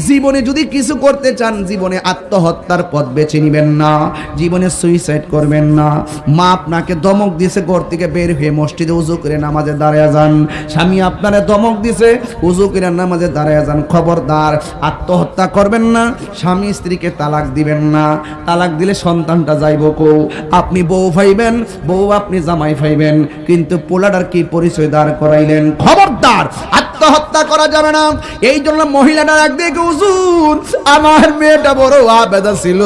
জীবনে যদি কিছু করতে চান জীবনে আত্মহত্যার পথ বেছে নিবেন না, জীবনে সুইসাইড করবেন না। মা আপনাকে ধমক দিয়েছে ঘর থেকে বের হয়ে মসজিদে উজু করে নামাজে দাঁড়ায় যান, স্বামী আপনারে ধমক দিয়েছে উজু করে নামাজে দাঁড়ায় যান। খবরদার, আত্মহত্যা করবেন না, স্বামী স্ত্রীকে তালাক দিবেন না। তালাক দিলে সন্তানটা যাইব কো? আপনি বউ পাইবেন, বউ আপনি জামাই পাইবেন, কিন্তু পোলাটার কি পরিচয় দাঁড় করাইলেন? খবরদার, আত্মহত্যা করা যাবে না। এই জন্য মহিলাটা একদিকে, হুজুর আমার মেয়েটা বড় আবেদা ছিল,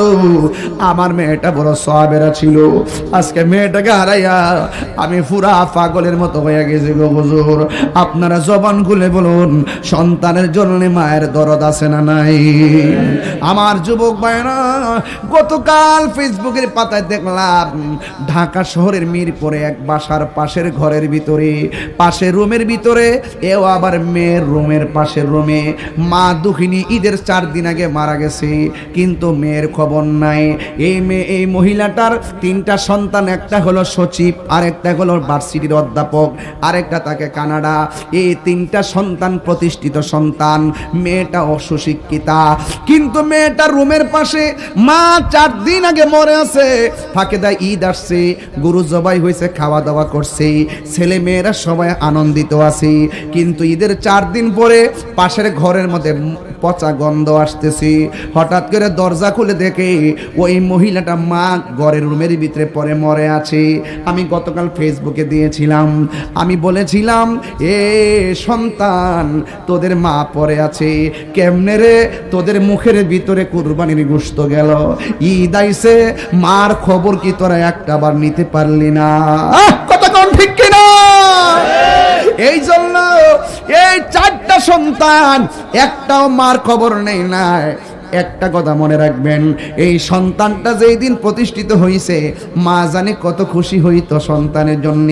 আমার মেয়েটা বড় সাবেরা ছিল, আজকে মেয়েটাকে হারাইয়া আমি পুরা পাগলের মতো হয়ে গেছি গো হুজুর। আপনারা জবান খুলে বলুন, সন্তানের জন্য মায়ের দরদ আছে না নাই? আমার যুবক ভাইরা, গতকাল ফেসবুকের পাতায় দেখলাম ঢাকা শহরের মিরপুরে এক বাসার পাশের ঘরের ভিতরে, পাশের রুমের ভিতরে, এও আবার মেয়ের রুমের পাশের রুমে, মা দুঃখিনী ঈদের 4 দিন আগে মারা গেছে, কিন্তু মেয়ের খবর নাই। এই মহিলাটার 3টা সন্তান, একটা হলো সচিব, আরেকটা হলো ভার্সিটির অধ্যাপক, আরেকটা তাকে কানাডা। এই 3টা সন্তান প্রতিষ্ঠিত সন্তান, মেয়েটা অসুশিক্ষিতা, কিন্তু মেয়েটার রুমের পাশে মা 4 দিন আগে মরে আছে। ফাঁকে দেয় ঈদ আসছে, গরু জবাই হয়েছে, খাওয়া দাওয়া করছে, ছেলে মেয়েরা সবাই আনন্দিত আছে। কিন্তু ঈদের 4 দিন পরে পাশের ঘরের মধ্যে পচা গন্ধ আসতেছে। হঠাৎ করে দরজা খুলে দেখে ওই মহিলাটা মা ঘরের রুমের ভিতরে পরে মরে আছে। আমি গতকাল ফেসবুকে দিয়েছিলাম, আমি বলেছিলাম, এ সন্তান তোদের মা পরে আছে কেমনে রে? তোদের মুখের ভিতরে কুরবানির গোশত গেল, ঈদ আইছে, মার খবর কি তোরা একটা বার নিতে পারলি না? কতক্ষণ ঠিক কিনা? এই জন্য এই 4টা সন্তান, একটাও মার খবর নেই নাই। একটা কথা মনে রাখবেন, এই সন্তানটা যেই দিন প্রতিষ্ঠিত হয়েছে, মা জানে কত খুশি হইতো সন্তানের জন্য।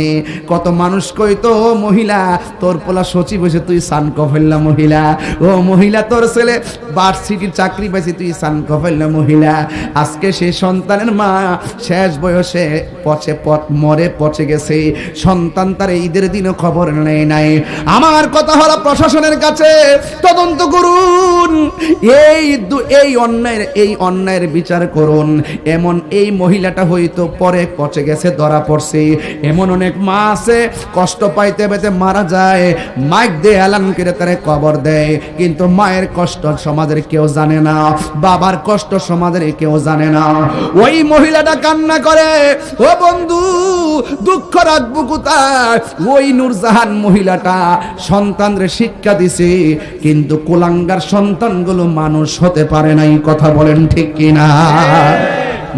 কত মানুষ কইতো, ও মহিলা তোর পোলা সচিব হয়েছে, তুই সান কফেল্লা মহিলা, ও মহিলা তোর ছেলে ভার্সিটির চাকরি পাইছে, তুই সান কফেল্লা মহিলা। আজকে সেই সন্তানের মা শেষ বয়সে পচে গেছে, সন্তান তার ঈদের দিনও খবর নেই নাই। আমার কথা হলো, প্রশাসনের কাছে তদন্ত করুন, এই অন্যায়ের বিচার করুন। এমন এই মহিলাটা হয়তো পরে পচে গেছে, ধরা পড়ছে। এমন অনেক মা আছে কষ্ট পাইতে পাইতে মারা যায়, মাইক দিয়ে এলান করে তারে কবর দেয়, কিন্তু মায়ের কষ্ট সমাজের কেউ জানে না, বাবার কষ্ট সমাজের কেউ জানে না। ওই মহিলাটা কান্না করে, ও বন্ধু দুঃখ রাখবো কোথায়? ওই নূরজাহান মহিলাটা সন্তানরে শিক্ষা দিছে, কিন্তু কুলাঙ্গার সন্তানগুলো মানুষ হতে পারে নাই। কথা বলেন ঠিক কিনা?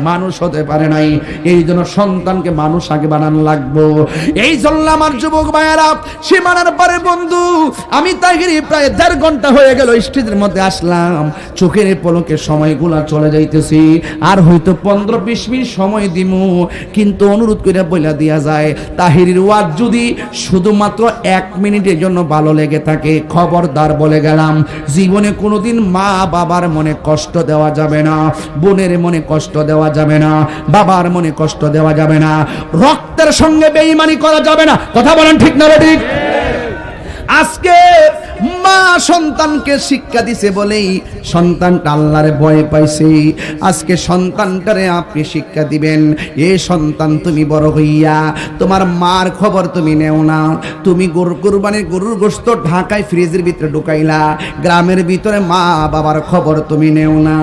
মানুষ হতে পারে নাই। এই জন্য সন্তানকে মানুষ আগে বানানো লাগবো। এই জন্য আমার যুবক ভাইয়েরা, সীমানার পারে বন্ধু, আমি তাহিরি প্রায় 1.5 ঘন্টা হয়ে গেল স্টেজের মধ্যে আসলাম, চোখের পলকে সময়গুলা চলে যাইতেছি, আর হয়তো 15-20 মিনিট সময় দিমু, কিন্তু অনুরোধ করে বইলা দিয়া যায়, তাহিরির ওয়াজ যদি শুধুমাত্র 1 মিনিটের জন্য ভালো লেগে থাকে, খবরদার বলে গেলাম, জীবনে কোনোদিন মা বাবার মনে কষ্ট দেওয়া যাবে না, বোনের মনে কষ্ট দেওয়া যাবে না, বাবার মনে কষ্ট দেওয়া যাবে না, রক্তের সঙ্গে বেঈমানি করা যাবে না। কথা বলেন ঠিক না ঠিক? আজকে মা সন্তানকে শিক্ষা দিছে বলেই সন্তানটা আল্লাহরে ভয় পাইছে। আজকে সন্তানটারে আপনি শিক্ষা দিবেন, এ সন্তান তুমি বড় হইয়া তোমার মার খবর তুমি নেও না। তুমি কুরবানির গরুর গোশত ঢাকায় ফ্রিজের ভিতরে ঢুকাইলা, গ্রামের ভিতরে মা বাবার খবর তুমি নেও না।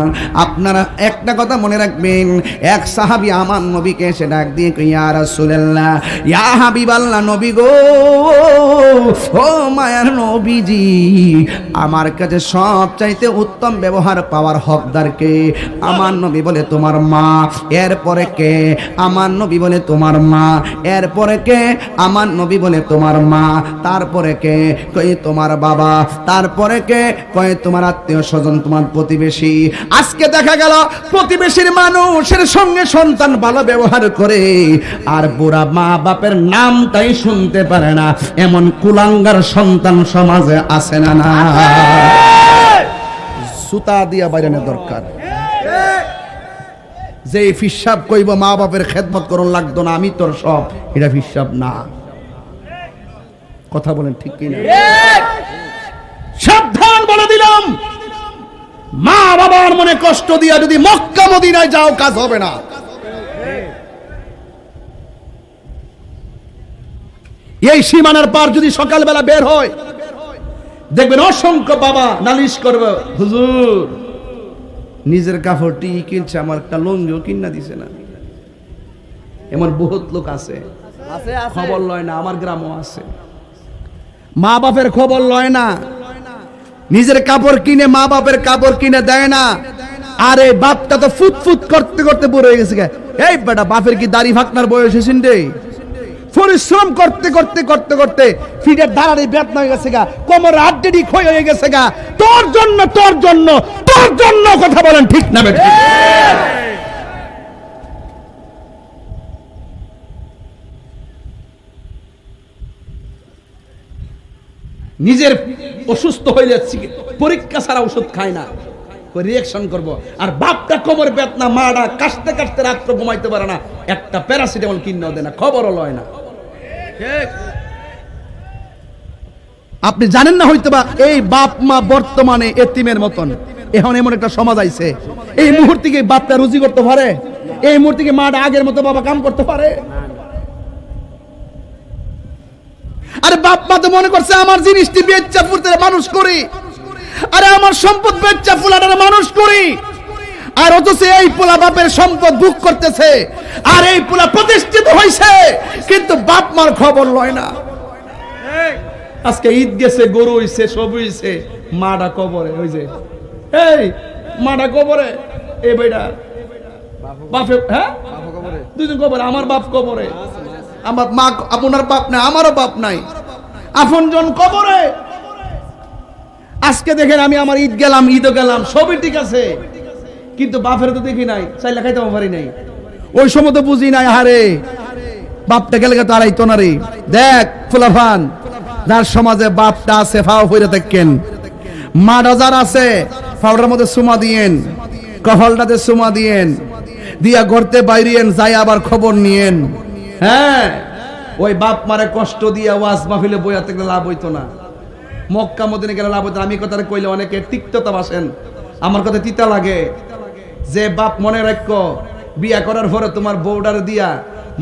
আপনারা একটা কথা মনে রাখবেন, এক সাহাবী আমার নবীকে এসে ডাক দিয়ে কই, ইয়া রাসূলুল্লাহ, ইয়া হাবিবাল্লাহ, নবী গো, ও মায়ার নবীজি, আমার কাছে সব চাইতে উত্তম ব্যবহার পাওয়ার হকদারকে? আমার নবী বলে তোমার মা। এরপরে কে? আমার নবী বলে তোমার মা। এরপরে কে? আমার নবী বলে তোমার মা। তারপরে কে? কই তোমার বাবা। তারপরে কে? কয় তোমার আত্মীয় স্বজন, তোমার প্রতিবেশী। আজকে দেখা গেল প্রতিবেশীর মানুষের সঙ্গে সন্তান ভালো ব্যবহার করে, আর বুড়া মা বাপের নামটাই শুনতে পারে না, এমন কুলাঙ্গার সন্তান সমাজে আছে না? না, সুতা দিয়া বাইরানোর দরকার। যে ফিসাব কইব মা বাপের খেদমত করন লাগতো না, আমি তোর সব, এটা ফিসাব না। কথা বলেন ঠিক কিনা? সাবধান বলে দিলাম, মা বাবার মনে কষ্ট দিয়া যদি মক্কা মদিনায় যাও, কাজ হবে না। এই সীমানার পার যদি সকালবেলা বের হয়, দেখবেন অসংখ্য বাবা নালিশ করবে, হুজুর নিজের কাপড়টি কিনছে, আমার একটা লঙ্গিও কিনা দিছে না। এমন বহুত লোক আছে, খবর লয় না। আমার গ্রামও আছে, মা বাপের খবর লয় না, নিজের কাপড় কিনে মা বাপের কাপড় কিনে দেয় না। আরে বাপটা তো ফুটফুট করতে করতে বুড়ো হয়ে গেছে। এই বেটা, বাপের কি দাড়ি ফাকনার বয়স হয়েছে রে? পরিশ্রম করতে করতে করতে করতে ফিটের দাঁড়ানি বেদনা হয়ে গেছে গা, কোমর আড্ডি ক্ষয় হয়ে গেছে গা। তোর জন্য তোর জন্য তোর জন্য, কথা বলেন ঠিক না বেটা? নিজের অসুস্থ হইলে পরীক্ষা ছাড়া ওষুধ খায় না, রিঅ্যাকশন করব। আর বাপটা কোমর বেদনা, মাটা কাশতে কাশতে রাত্র ঘুমাইতে পারে না, একটা প্যারাসিটামল কিনেও দেয় না, খবরও লয় না। আপনি জানেন না হয়তো বা, এই বাপ মা বর্তমানে এতিমের মতন। এখন এমন একটা সমাজ আইছে, এই মুহূর্তে কি বাপটা রুজি করতে পারে? এই মুহূর্তে কি মাটা আগের মতো বাবা কাম করতে পারে? আরে বাপ মা তো মনে করছে আমার জিনিসটি বেচ্চা ফুলতে মানুষ করি, আরে আমার সম্পদ বেচ্চা ফুলাটারে মানুষ করি। আর অথচ এই পোলা বাপের সম্পদ ভোগ করতেছে, আর এই পোলা প্রতিষ্ঠিত হয়েছে, কিন্তু বাপ মার খবর লয় না। আজকে ঈদ গেছে, গরু হইছে, সব হইছে, মাটা কবরে। ওই যে এই মাটা কবরে, এই বেটা বাপে, হ্যাঁ দুজন কবরে, আমার বাপ কবরে, আমার মা, আপনার বাপ নাই, আমারও বাপ নাই, আপনজন কবরে। আজকে দেখেন, আমি আমার ঈদ গেলাম, ঈদও গেলাম, সবই ঠিক আছে, কিন্তু বাপের তো দেখি নাই, চাইলে খাইতে পারি নাই। ওই সময় তো বুঝি নাই, হারে বাপটা গেলে তো আর আইতো না রে। দেখ ফুলাফান, যার সমাজে বাপটা আছে, ফাও ফইরা দেখেন, মাটা যার আছে, ফাউডার মধ্যে সুমা দিয়েন, কফলটাতে সুমা দিয়েন, দিয়া গড়তে বাইরিয়েন, যাই আবার খবর নিয়েন। হ্যাঁ, ওই বাপ মারে কষ্ট দিয়া ওয়াজ মাহফিলে বইয়া থেকে লাভ হইতো না, মক্কা মদিনা গেলে লাভ হইতো না। আমি কথাটা কইলে অনেকে তিক্ততা বাসেন, আমার কথা তিতা লাগে। যে বাপ মনে রাখো, বিয়া করার পরে তোমার বউডার দিয়া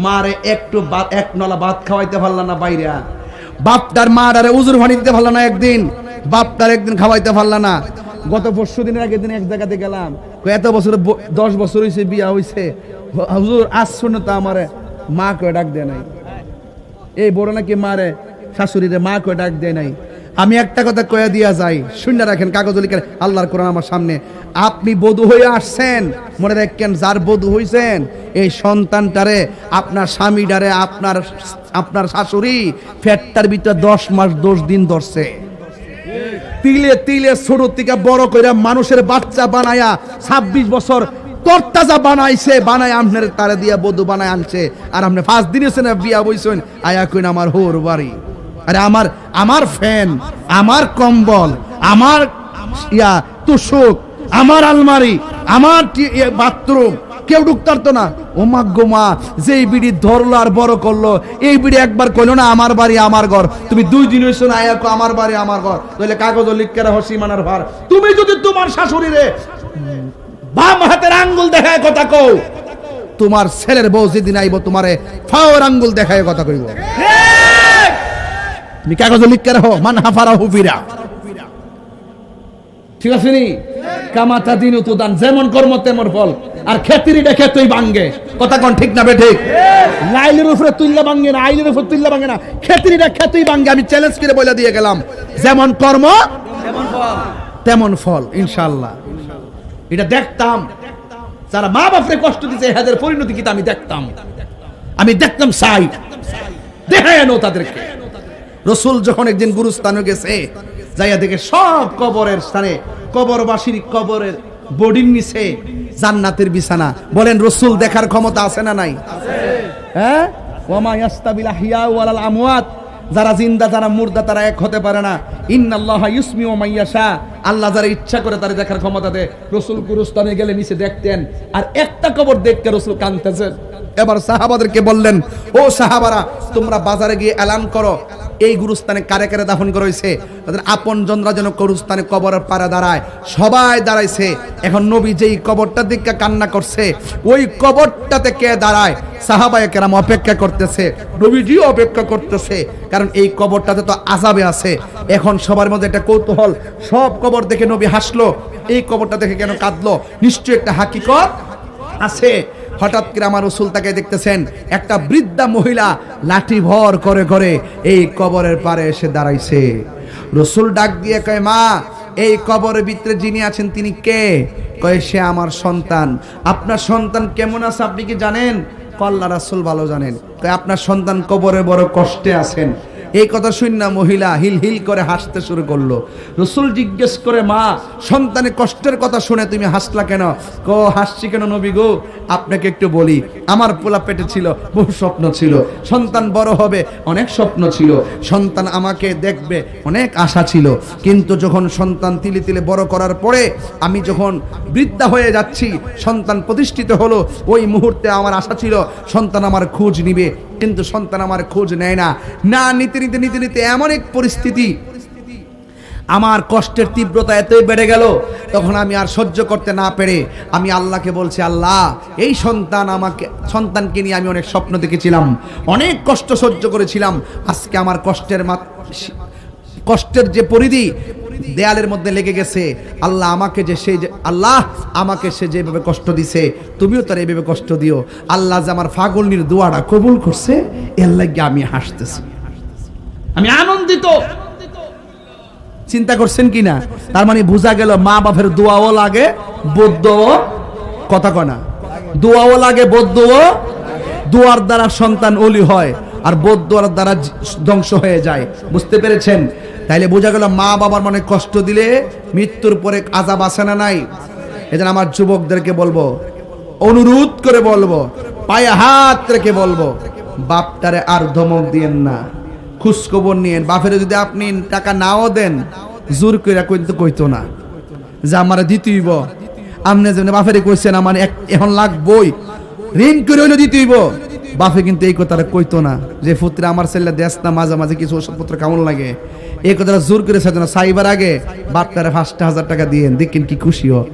মারে একটু এক নলা ভাত খাওয়াইতে পারলা না, বাইরা বাপটার মারে উজুর পানি দিতে পারলা না, একদিন বাপটার একদিন খাওয়াইতে পারলা না। গত পরশু দিনের আগের দিন এক জায়গাতে গেলাম, এত বছর 10 বছর হয়েছে বিয়া হয়েছে, হুজুর আজ শুনে তো আমারে মা কয়ে ডাক দেয় নাই। এই বড় নাকি মারে শাশুড়িরে মা কয়ে ডাক দেয় নাই। আমি একটা কথা কয়ে দিয়া যাই, শুনে রাখেন, কাগজ লিখে, আল্লাহর কোরআন আমার সামনে। আপনি বধূ হয়ে আসছেন, মনে রাখেন, যার বধূ হইছেন, এই সন্তানটারে, আপনার স্বামীটারে, আপনার শাশুড়ি ফ্যাটটার ভিতরে 10 মাস 10 দিন ধরছে। তিলে তিলে ছোট থেকে বড় করে মানুষের বাচ্চা বানায়া 26 বছর তরতাজা বানাইছে, বানায় আপনার তারে দিয়া বধূ বানায় আনছে। আর আপনি 5 দিন হয়েছে না বিয়া বইছেন, আয়া কইন আমার হোর বাড়ি। আরে আমার ফ্যান, আমার কম্বল, আমার তুষক, আমার আলমারি, আমার বাথরুম, কেউ ঢুকতে পারতো না। ও মা গো মা, যেই বিড়ি ধরলো আর বড় করলো, এই বিড়ি একবার কইলো না আমার বাড়ি আমার ঘর, তুমি 2 দিন হইছো না আয়া আমার বাড়ি আমার ঘর, তাহলে কাগজ লিখকে রাখো সীমানার ভার। তুমি যদি তোমার শাশুড়িরে বাম হাতের আঙ্গুল দেখায় কথা কও, তোমার ছেলের বউ যেদিন আইব তোমারে ফাওয়ার আঙ্গুল দেখায় কথা কইব। তুমি কাগজ লিখকে রাখো মান হাফারা হুফিরা, ঠিক আছে নি? কামাতা দিন উতুদান, যেমন কর্ম তেমন ফল। আর খেতিরিটা খেতই ভাঙ্গে, কথা কোন ঠিক না বে ঠিক? লাইলের উপরে তুললা ভাঙ্গে না, আইলের উপরে তুললা ভাঙ্গে না, খেতিরিটা খেতই ভাঙ্গে। আমি চ্যালেঞ্জ করে বলে দিয়ে গেলাম, যেমন কর্ম তেমন ফল ইনশাআল্লাহ। এটা দেখতাম যারা মা বাপরে কষ্ট দিতে, এদের পরিণতি কি আমি দেখতাম সাই দেখায় নো তাদেরকে। রসুল যখন একদিন গুরুস্থানে গেছে, যাইয়া দেখে সব কবরের স্থানে কবরবাসীর কবরের বডির নিচে জান্নাতের বিছানা। বলেন রসুল দেখার ক্ষমতা আছে না নাই? হ্যাঁ, ওয়ামা ইয়াস্তাবিল আহইয়া ওয়াল আমওয়াত, যারা জিন্দা যারা মুর্দা তারা এক হতে পারে না। ইন্নাল্লাহা ইউসমিউ মান ইয়াশা, আল্লাহ যারা ইচ্ছা করে তার দেখার ক্ষমতা দেয়। রসুল গুরুস্থানে গেলে নিচে দেখতেন, আর একটা কবর দেখতে রসুল কাঁদতেছেন। এবার সাহাবাদেরকে বললেন, ও সাহাবারা, তোমরা বাজারে গিয়ে এলান করো এই গুরুস্থানে কারে কারে দাফন করা হয়েছে, তাদের আপন জনরা যেন গুরুস্থানে কবরের পাড়ে দাঁড়ায়। সবাই দাঁড়াইছে। এখন নবী যেই কবরটা দিকে কান্না করছে, ওই কবরটাতে কে দাঁড়ায়? সাহাবায়ে কেরাম অপেক্ষা করতেছে, নবীজিও অপেক্ষা করতেছে, কারণ এই কবরটাতে তো আযাবে আছে। এখন সবার মধ্যে একটা কৌতূহল, সব কবর দেখে নবী হাসলো, এই কবরটা দেখে কেন কাঁদলো? নিশ্চয়ই একটা হাকিকত আছে। হঠাৎ করে আমার রাসূল তাকে দেখতেছেন, একটা বৃদ্ধা মহিলা লাঠি ভর করে করে এই কবরের পারে এসে দাঁড়াইছে। রাসূল ডাক দিয়ে কয়, মা, এই কবরের ভিতরে যিনি আছেন তিনি কে? কয়, সে আমার সন্তান। আপনার সন্তান কেমন আছে আপনি কি জানেন? আল্লাহ রাসূল ভালো জানেন। কয়, আপনার সন্তান কবরে বড় কষ্টে আছেন। এই কথা শুনে মহিলা হিল হিল করে হাসতে শুরু করলো। রাসূল জিজ্ঞেস করে, মা, সন্তানের কষ্টের কথা শুনে তুমি হাসলা কেন? হাসছি কেন নবী গো, আপনাকে একটু বলি। আমার পোলা পেটে ছিল, বহু স্বপ্ন ছিল, সন্তান বড় হবে, অনেক স্বপ্ন ছিল, সন্তান আমাকে দেখবে, অনেক আশা ছিল। কিন্তু যখন সন্তান তিলে তিলে বড় করার পরে আমি যখন বৃদ্ধা হয়ে যাচ্ছি, সন্তান প্রতিষ্ঠিত হলো, ওই মুহূর্তে আমার আশা ছিল সন্তান আমার খোঁজ নিবে, কিন্তু সন্তান আমার খোঁজ নেয় না। নিতে নিতে নিতে নিতে এমন এক পরিস্থিতি, আমার কষ্টের তীব্রতা এতই বেড়ে গেল, তখন আমি আর সহ্য করতে না পেরে আমি আল্লাহকে বলছি, আল্লাহ, এই সন্তানকে নিয়ে আমি অনেক স্বপ্ন দেখেছিলাম, অনেক কষ্ট সহ্য করেছিলাম। আজকে আমার কষ্টের যে পরিধি দেয়ালের মধ্যে লেগে গেছে, আল্লাহ আমাকে সে যেভাবে কষ্ট দিছে, তুমিও তার এইভাবে কষ্ট দিও। আল্লাহ যে আমার ফাগলনির দোয়াটা কবুল করছে, এর লাগে আমি হাসতেছি, আমি আনন্দিত। চিন্তা করছেন কিনা? তার মানে বোঝা গেল মা বাপের দোয়াও লাগে, বদ্দুয়াও, কথা কনা, দোয়াও লাগে, বদ্দুয়াও। দোয়ার দ্বারা সন্তান ওলি হয়, আর বদ্দুয়ার দ্বারা ধ্বংস হয়ে যায়। বুঝতে পেরেছেন? তাইলে বোঝা গেল মা বাবার মনে কষ্ট দিলে মৃত্যুর পরে আযাব আছে না নাই? এজন্য আমার যুবকদেরকে বলবো, অনুরোধ করে বলবো, পায়ে হাত রেখে বলবো, বাপটারে আর ধমক দিয়েন না, খোঁজখবর নিয়েন। বাপের যদি আপনি টাকা নাও দেন, জোর করে কিন্তু কইতো না যে আমার দিতেইব। আপনি যেন বাপের কইছেন আমার এখন লাগবই, ঋণ করে হইলে দিতেইব, বাপে কিন্তু এই কথাটা কইতো না যে পুত্র আমার ছেলে দেশ না, মাঝে মাঝে কিছু ওষুধপত্র কেমন লাগে, এই কথাটা জোর করে সেজন্য সাইবার আগে বাপটারে 5,000 টাকা দিয়ে দেখেন কি খুশি হয়।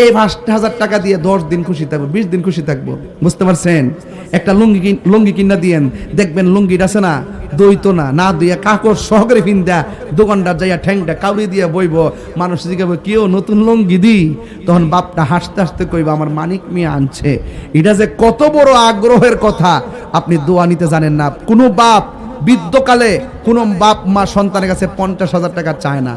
এই 5,000 টাকা দিয়ে 10 দিন খুশি থাকবো, 20 দিন খুশি থাকবো। বুঝতে পারছেন? একটা লুঙ্গি কিনা দিয়েন, দেখবেন লুঙ্গিটা আছে না, দইতো না দুইয়া কাকড় সহকারে ফিন্দা দোকানদার যাইয়া ঠ্যাংটা কাউরি দিয়ে বইব, মানুষ জিজ্ঞাসা কেউ নতুন লুঙ্গি দি, তখন বাপটা হাসতে হাসতে কইবা আমার মানিক মিয়া আনছে। এটা যে কত বড় আগ্রহের কথা আপনি দোয়া নিতে জানেন না। কোনো বাপ বৃদ্ধকালে কোনো বাপ মা সন্তানের কাছে 50,000 টাকা চায় না।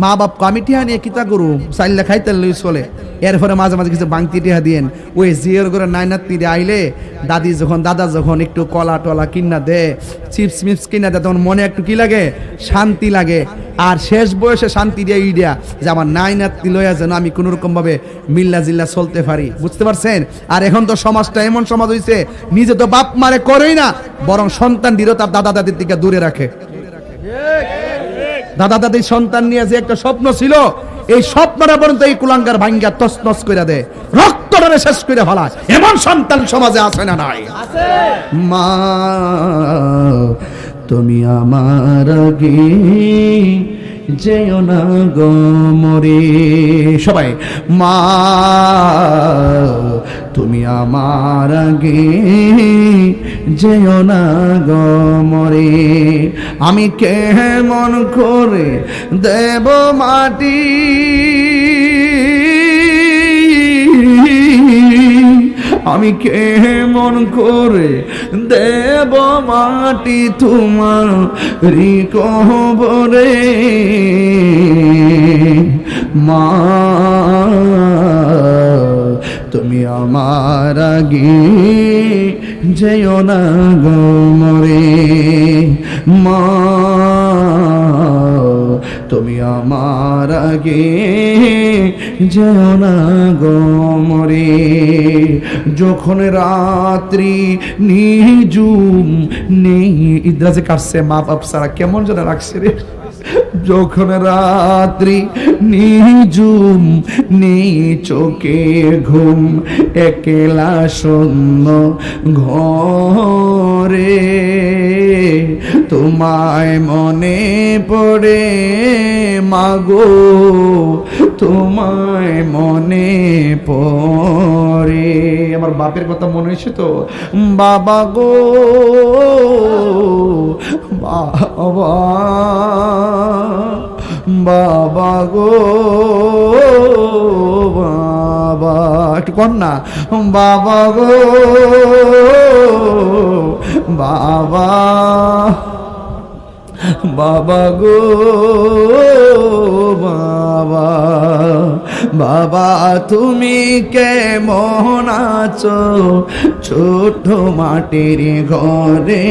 মা বাপ আমি টিহা নিয়ে কিতা করু, চাইলে খাইতে লই চলে। এরপরে মাঝে মাঝে কিছু বাংতি টিহা দিয়েন, ওই জিওর করে নাইনাত তীরে আইলে দাদা যখন একটু কলা টলা কিনা দে, চিপস মিপস কিনা দেয়, তখন মনে একটু কি লাগে, শান্তি লাগে। আর শেষ বয়সে শান্তি দিয়ে ইডিয়া যে আমার নাইনাত লইয়া যেন আমি কোন রকম ভাবে মিল্লা জিল্লা চলতে পারি। বুঝতে পারছেন? আর এখন তো সমাজটা এমন সমাজ হইছে, নিজে তো বাপ মারে করেই না, বরং সন্তান দিরও তার দাদা দাদির দিকে দূরে রাখে। দাদা দাদির সন্তান নিয়ে যে একটা স্বপ্ন ছিল, এই স্বপ্নটা পর্যন্ত এই কুলাঙ্গার ভাঙ্গা তছনছ করে দেয়, রক্তটারে শেষ করে ফেলায়। এমন সন্তান সমাজে আছে না নাই? মা তুমি আমার আগে যেও না গো মরে, সবাই মা তুমি আমার আগে যেও না গো মরে, আমি কেমন করে দেব মাটি আমি কেমন করে দেব মাটি তোমার কবরে, মা তুমি আমার আগে যেও না গো মরে, মা তুমি আমার আগে যেও না গো মরে। যখন রাত্রি নিঝুম নেই, ইদ্রাজে কাটছে মা বাপ সারা কেমন যেন রাখছে রে, যখন রাত্রি নিঝুম নেই চোখে ঘুম, একলা শূন্য ঘরে তোমায় মনে পড়ে মাগো, তোমায় মনে পড়ে। আমার বাপের কথা মনে হয়েছে তো, বাবা গো বাবা, বাবা গো বাবা, একটু কর না, বাবা গো বাবা, বাবা গো বাবা, বাবা তুমি কেমন আছো ছোট মাটির ঘরে,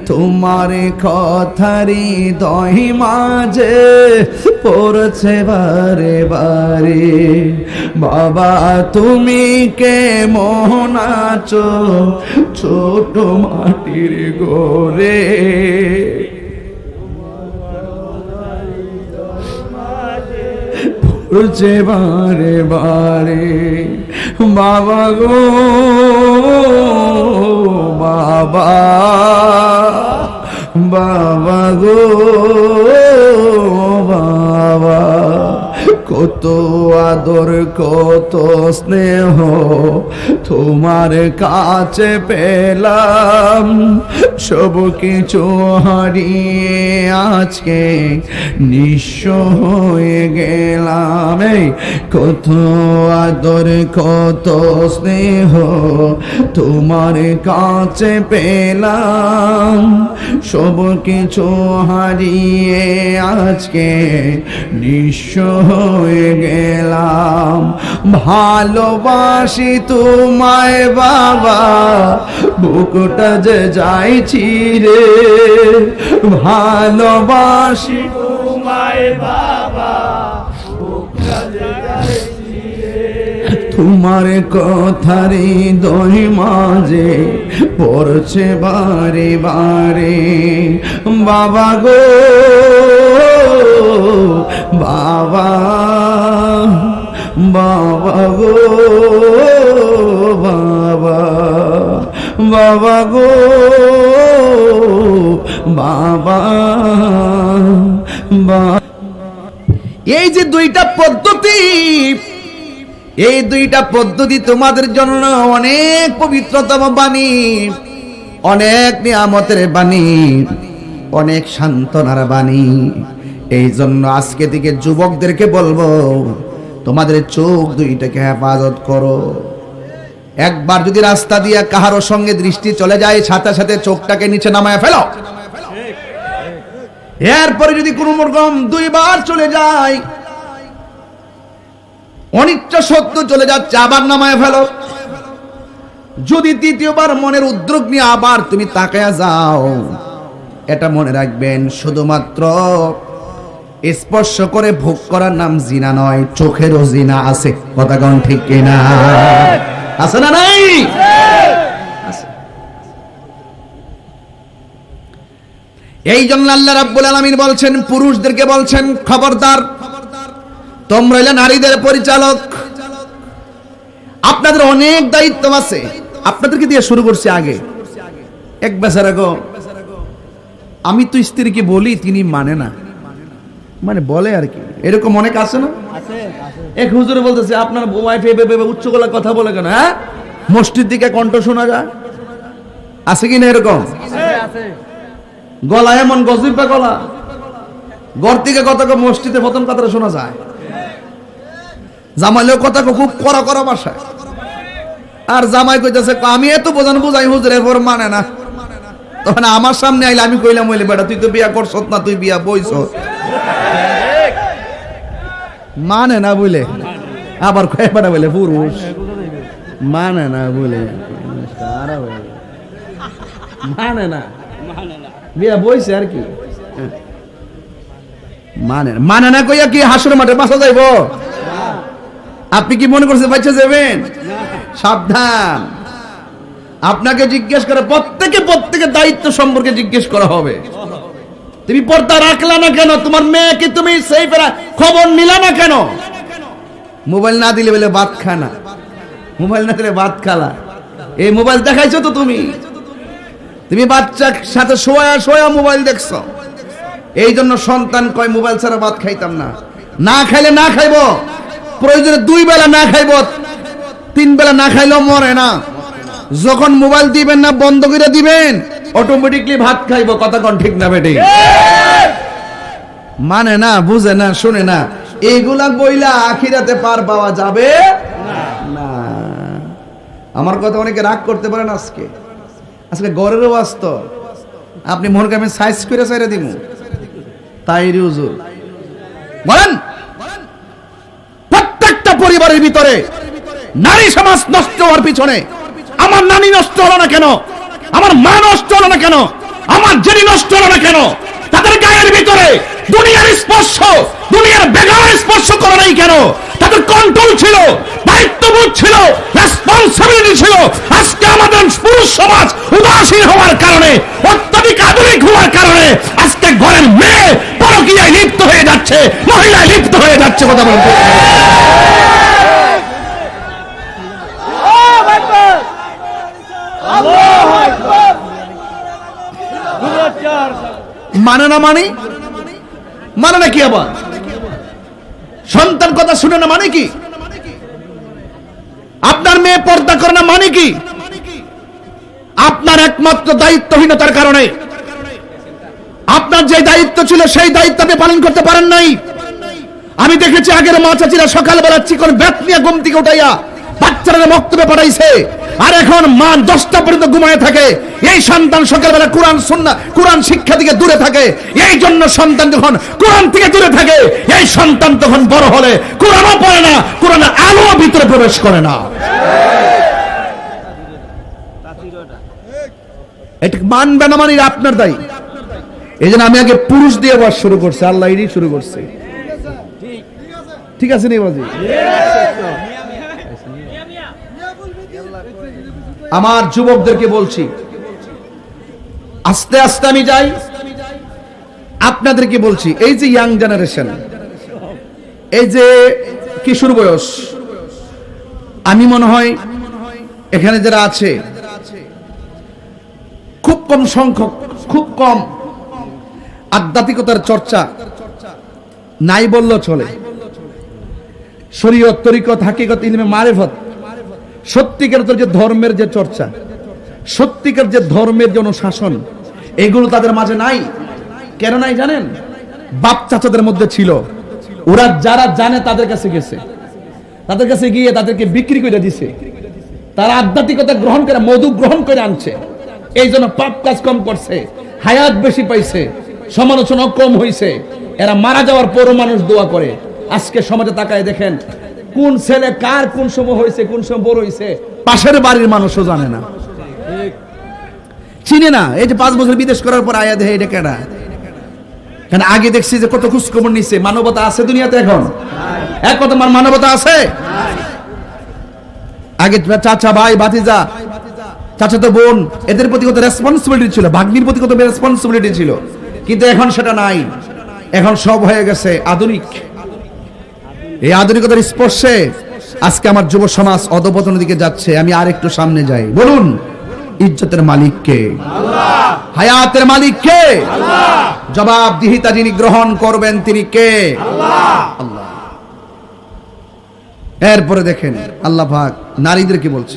তোমার কথারি দহি মাঝে পড়ছে বারে বারে, বাবা তুমি কেমন আছো ছোট মাটির ঘরে, পড়ছে বারে বারে, বাবা গো বাবা, বাবা গো বাবা, কত আদর কত স্নেহ তোমার কাছে পেলাম, সব কিছু হারিয়ে আজকে নিঃস্ব হয়ে গেলাম। এই কত আদর কত স্নেহ তোমার কাছে পেলাম, সব কিছু হারিয়ে আজকে নিঃস্ব হয়ে গেলাম। ভালোবাসি তোমায় বাবা, বুকটা যে যাইছি রে, ভালোবাসি তোমায় বাবা, বুকটা যে যাইছি রে, তোমার কথারি দহি মাঝে পড়ছে বারে বারে, বাবা গো বাবা, বাবা গো বাবা, বাবা গো বাবা, এই যে দুইটা পদ্ধতি, এই দুইটা পদ্ধতি তোমাদের জন্য অনেক পবিত্রতম বাণী, অনেক নিয়ামতের বাণী, অনেক সান্ত্বনার বাণী। এই জন্য আজকে থেকে যুবকদেরকে বলবো, তোমাদের চোখ দুইটাকে হেফাজত করো। একবার যদি রাস্তা দিয়ে কাহারো সঙ্গে দৃষ্টি চলে যায়, সাথে সাথে চোখটাকে নিচে নামায় ফেলো। এরপরে যদি কোনো রকম দুইবার চলে যায়, অনিচ্ছা সত্ত্বেও চলে যাচ্ছে, আবার নামায় ফেলো। যদি তৃতীয়বার মনের উদ্যোগ নিয়ে আবার তুমি তাকায়া যাও, এটা মনে রাখবেন, শুধুমাত্র স্পর্শ করে ভোগ করার নাম জিনা নয়, চোখেরও জিনা আছে। কথা কোন ঠিক কিনা? আছে না নাই? এই জন্য আল্লাহ রাব্বুল আলামিন বলছেন, পুরুষদেরকে বলছেন খবরদার তোমরা হইলে নারীদের পরিচালক, আপনাদের অনেক দায়িত্ব আছে। আপনাদেরকে দিয়ে শুরু করছি। আগে এক বেচারা গো, আমি তো স্ত্রীকে বলি, তিনি মানে না, মানে বলে আর কি, এরকম অনেক আছে না? এক হুজুরে বলতেছে আপনার ওয়াইফ এভাবে উচ্চ গলায় কথা বলে কেন? হ্যাঁ, মসজিদ দিকে কণ্ঠ শোনা যায়, আছে কি না এরকম? গলা এমন গজিবা গলা, ঘর থেকে কথা মসজিদে প্রথম কথাটা শোনা যায়। জামাইলেও কথা খুব কড়া কড়া ভাষায়, আর জামাই কইতেছে আমি এত বোঝানো বুঝাই হুজুর, এরপর মানে না। তখন আমার সামনে আইলে আমি কইলাম বলে বেটা তুই তো বিয়া করছ না, তুই বিয়া বইছ, মানে না বলে আবার কয়ে বেটা বলে পুরুষ মানে না বলে, মানে না বিয়া বইছে আর কি, মানে না কইয়া কি হাসুর মাঠে বাসা যাইব? আপনি কি মনে করছেন বাচ্চা যাবেন? সাবধান, আপনাকে জিজ্ঞেস করে প্রত্যেকে দায়িত্ব সম্পর্কে জিজ্ঞেস করা হবে। তুমি পর্দা রাখলা না কেন? তোমার মেয়েকে তুমি সেই খবর নিলা না কেন? মোবাইল না দিলে বলে ভাত খানা, মোবাইল না দিলে ভাত খালা, এই মোবাইল দেখাইছো তো তুমি বাচ্চার সাথে শোয়া মোবাইল দেখছো। এই জন্য সন্তান কয় মোবাইল ছাড়া ভাত খাইতাম না। না খাইলে না খাইব, প্রয়োজনে 2 বেলা না খাইব, 3 বেলা না খাইলেও মরে না। যখন মোবাইল দিবেন না, বন্ধ করে দিবেন, অটোমেটিকলি ভাত খাইব। কথা কোন ঠিক না বেটি? মানে না, বুঝে না, শুনে না, এইগুলা বইলা আখিরাতে পার পাওয়া যাবে না। আমার কথা অনেকে রাগ করতে পারেন। আজকে গড়ের বাস্তব, আপনি মনে করেন আমি সাইজ করে চাইরে দিব, তাই হুজুর বলেন। প্রত্যেকটা পরিবারের ভিতরে নারী সমাজ নষ্ট হওয়ার পিছনে, আমার নানি নষ্ট হলো না কেন, আমার মা নষ্ট হলো না কেন, আমার জেনি নষ্ট হলো না কেন? তাদের গায়ের ভিতরে দুনিয়ার স্পর্শ, দুনিয়ার বেগার স্পর্শ করে নাই কেন? তাদের কন্ট্রোল ছিল, দায়িত্ববোধ ছিল, রেসপন্সিবিলিটি ছিল। আজকে আমাদের পুরুষ সমাজ উদাসীন হওয়ার কারণে, অত্যাধিক আধুনিক হওয়ার কারণে আজকে ঘরের মেয়ে পরকীয়ায় লিপ্ত হয়ে যাচ্ছে, মহিলায় লিপ্ত হয়ে যাচ্ছে। কথা বলতে মানে না, মানে না কি? আবার সন্তান কথা শুনে না মানে কি? আপনার মেয়ে পর্দা করে না মানে কি? আপনার একমাত্র দায়িত্বহীনতার কারণে আপনার যে দায়িত্ব ছিল সেই দায়িত্ব আপনি পালন করতে পারেন নাই। আমি দেখেছি আগের মা চাচিরা সকালবেলা চিকন ব্যাট নিয়ে ঘুম থেকে উঠাইয়া বাচ্চারা মক্তবে পাঠাইছে, আর এখন মা 10টা পর্যন্ত ঘুমায় থাকে। এই সন্তান সকালবেলা কোরআন শিক্ষা থেকে দূরে থাকে। এই জন্য সন্তান যখন কোরআন থেকে দূরে থাকে, এই সন্তান তখন বড় হলে কোরআনও পড়ে না, কোরআনের আলো ভিতরে প্রবেশ করে না। এটা মানবে না, মানে আপনার দায়ী। এই জন্য আমি আগে পুরুষ দিয়ে বাস শুরু করছি, আল্লাহ এরই শুরু করছে। ঠিক আছে নি বাজি? আমার যুবকদেরকে বলছি, আস্তে আস্তে আমি যাই। আপনাদেরকে বলছি, এই যে ইয়াং জেনারেশন, এই যে কিশোর বয়স, আমি মনে হয় এখানে যারা আছে খুব কম সংখ্যক, খুব কম আধ্যাত্মিকতার চর্চা নাই বললেও চলে। শরীয়ত, তরিকত, হাকিকত, ইলমে মারিফত, সত্যিকার যে ধর্মের যে চর্চা, সত্যিকার যে ধর্মের যে অনুশাসন, এগুলো তাদের মাঝে নাই। কেন নাই জানেন? বাপ চাচাদের মধ্যে ছিল, ওরা যারা জানে তাদের কাছে গেছে, তাদের কাছে গিয়ে তাদেরকে বিক্রি করে দিছে। তারা আধ্যাত্মিকতা গ্রহণ করে, মধু গ্রহণ করে আনছে। এই জন্য পাপ কাজ কম করছে, হায়াত বেশি পাইছে, সমালোচনা কম হইছে। এরা মারা যাওয়ার পরও মানুষ দোয়া করে। আজকে সমাজে তাকায় দেখেন, কোন ছেলে কার কোন সময় হয়েছে, কোন সময় বড় হয়েছে, পাশের বাড়ির মানুষও জানে না, চিনে না। এই যে 5 বছর বিদেশ করার পর আয়া দেখে এটা কেডা। কারণ আগে দেখছি যে কত খোঁজখবর নিচ্ছে। মানবতা আছে দুনিয়াতে এখন? এক কথা, মানবতা আছে? আগে চাচা, ভাই, ভাতিজা, চাচাতো বোন, এদের প্রতি কত রেসপন্সিবিলিটি ছিল, ভাগ্নির প্রতি কত রেসপন্সিবিলিটি ছিল। কিন্তু এখন সেটা নাই। এখন সব হয়ে গেছে আধুনিক। এই আধুনিকতার স্পর্শে আজকে আমার যুব সমাজ অধঃপতনের দিকে যাচ্ছে। আমি আর একটু সামনে যাই। বলুন, ইজ্জতের মালিক কে? আল্লাহ। হায়াতের মালিক কে? আল্লাহ। জবাবদিহিতা যিনি গ্রহণ করবেন তিনি কে? আল্লাহ। আল্লাহ। এরপরে দেখেন আল্লাহ পাক নারীদেরকে বলছে,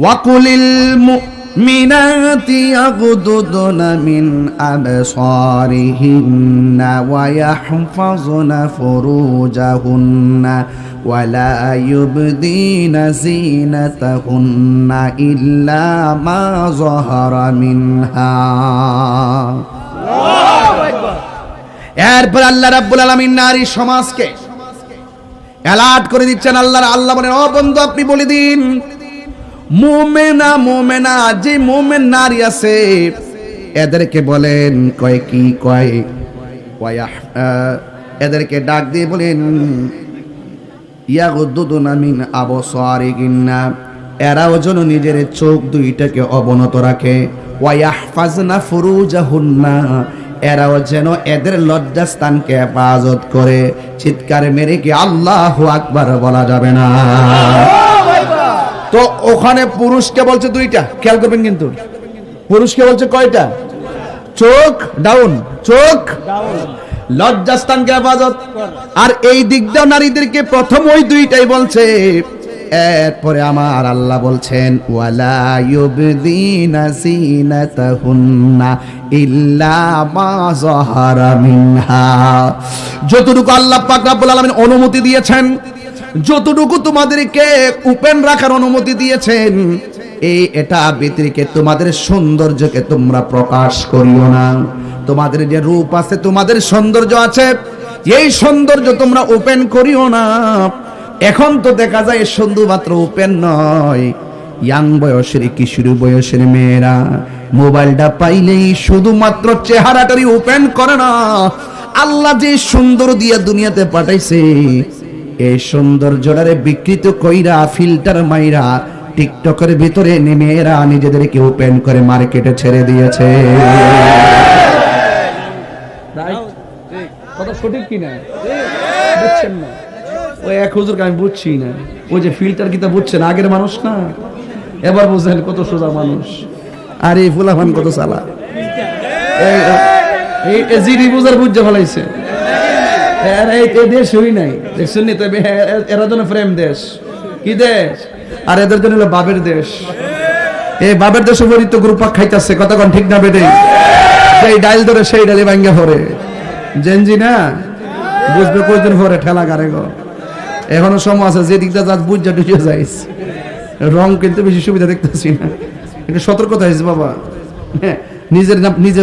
ওয়াকুলিল মুমিনাতি ইয়াগুদুদনা মিন আবসারিহিন্না ওয়া ইয়াহফাযনা ফুরুজাহুন্না ওয়া লা ইউবদিনা যিনাতাহুন্না ইল্লা মা যাহারা মিনহা। আল্লাহু আকবার। এরপর আল্লাহ রাব্বুল আলামিন নারী সমাজকে অ্যালার্ট করে দিচ্ছেন। আল্লাহ বলেন, ও বন্ধু আপনি বলে দিন, মুমিনা যে মুমিন নারী আছে এদেরকে বলেন, কয় কি কয়, এদেরকে ডাক দিয়ে বলেন, ইয়াগুদুদুনা মিন আবসারিহিন্না, এরাও যেন নিজের চোখ দুইটাকে অবনত রাখে, ওয়া ইয়াহফাজনা ফুরুজাহুন্না, এরাও যেন এদের লজ্জাস্থানকে হেফাজত করে। চিৎকার মেরে কি আল্লাহু আকবার বলা যাবে না? তো ওখানে পুরুষকে বলছে দুইটা, খেয়াল করবেন কিন্তু পুরুষকে বলছে কয়টা? চোখ ডাউন, চোখ লজ্জাস্থানকে হেফাজত। আর এই দিকটাও নারীদেরকে প্রথম ওই দুইটাই বলছে। এরপরে আমার আল্লাহ বলছেন, ওয়ালা ইউবদিনা যিনাতাহুন্না ইল্লা মা যাহারা মিনহা, যতটুকু আল্লাহ পাক রব্বুল আলামিন অনুমতি দিয়েছেন, যতটুকু তোমাদেরকে ওপেন রাখার অনুমতি দিয়েছেন, এটা ব্যতিরেকে তোমাদের সৌন্দর্যকে তোমরা প্রকাশ করিও না। তোমাদের যে রূপ আছে, তোমাদের সৌন্দর্য আছে, এই সৌন্দর্য তোমরা ওপেন করিও না। এখন তো দেখা যায় শুধুমাত্র ওপেন নয়, ইয়াং বয়সের, কিশোরী বয়সের মেয়েরা মোবাইলটা পাইলেই শুধুমাত্র চেহারাটারই ওপেন করে না, আল্লাহ যে সুন্দর দিয়া দুনিয়াতে পাঠাইছে এই সৌন্দর্যটারে বিকৃত কইরা ফিল্টার মাইরা টিকটকের ভিতরে নেমে এরা নিজেদেরকে ওপেন করে মার্কেটে ছেড়ে দিয়েছে। কথা সঠিক কিনা বুঝছেন না? ওই এক হুজুরকে আমি বুঝছি না, ওই যে ফিল্টার কিতা বুঝছেন, আগের মানুষ না, এবার বুঝলেন কত সোজা মানুষ। আর এই ফুলাফান কত চালা, এই জিডি বুঝার বুঝে ফেলাইছে। দেশ হই নাই, দেখছেন নি? তবে এরা জন্য প্রেম দেশ, কি দেশ? আর এদের জন্য হলো বাবের দেশ। এই বাবের দেশ উপরিত গ্রুপ খাইতেছে, কথা কোন ঠিক না বেটে? সেই ডাইল ধরে সেই ডালি ভাঙ্গা পড়ে জেনজি না, বুঝবে কয়দিন পরে ঠেলা গারে গো। এখনো সময় আছে, যে দিকটা যা বুঝা টুঝে যাইস। রং কিন্তু বেশি সুবিধা দেখতেছি না, একটু সতর্কতা হয়েছে বাবা। নিজের নাম নিজে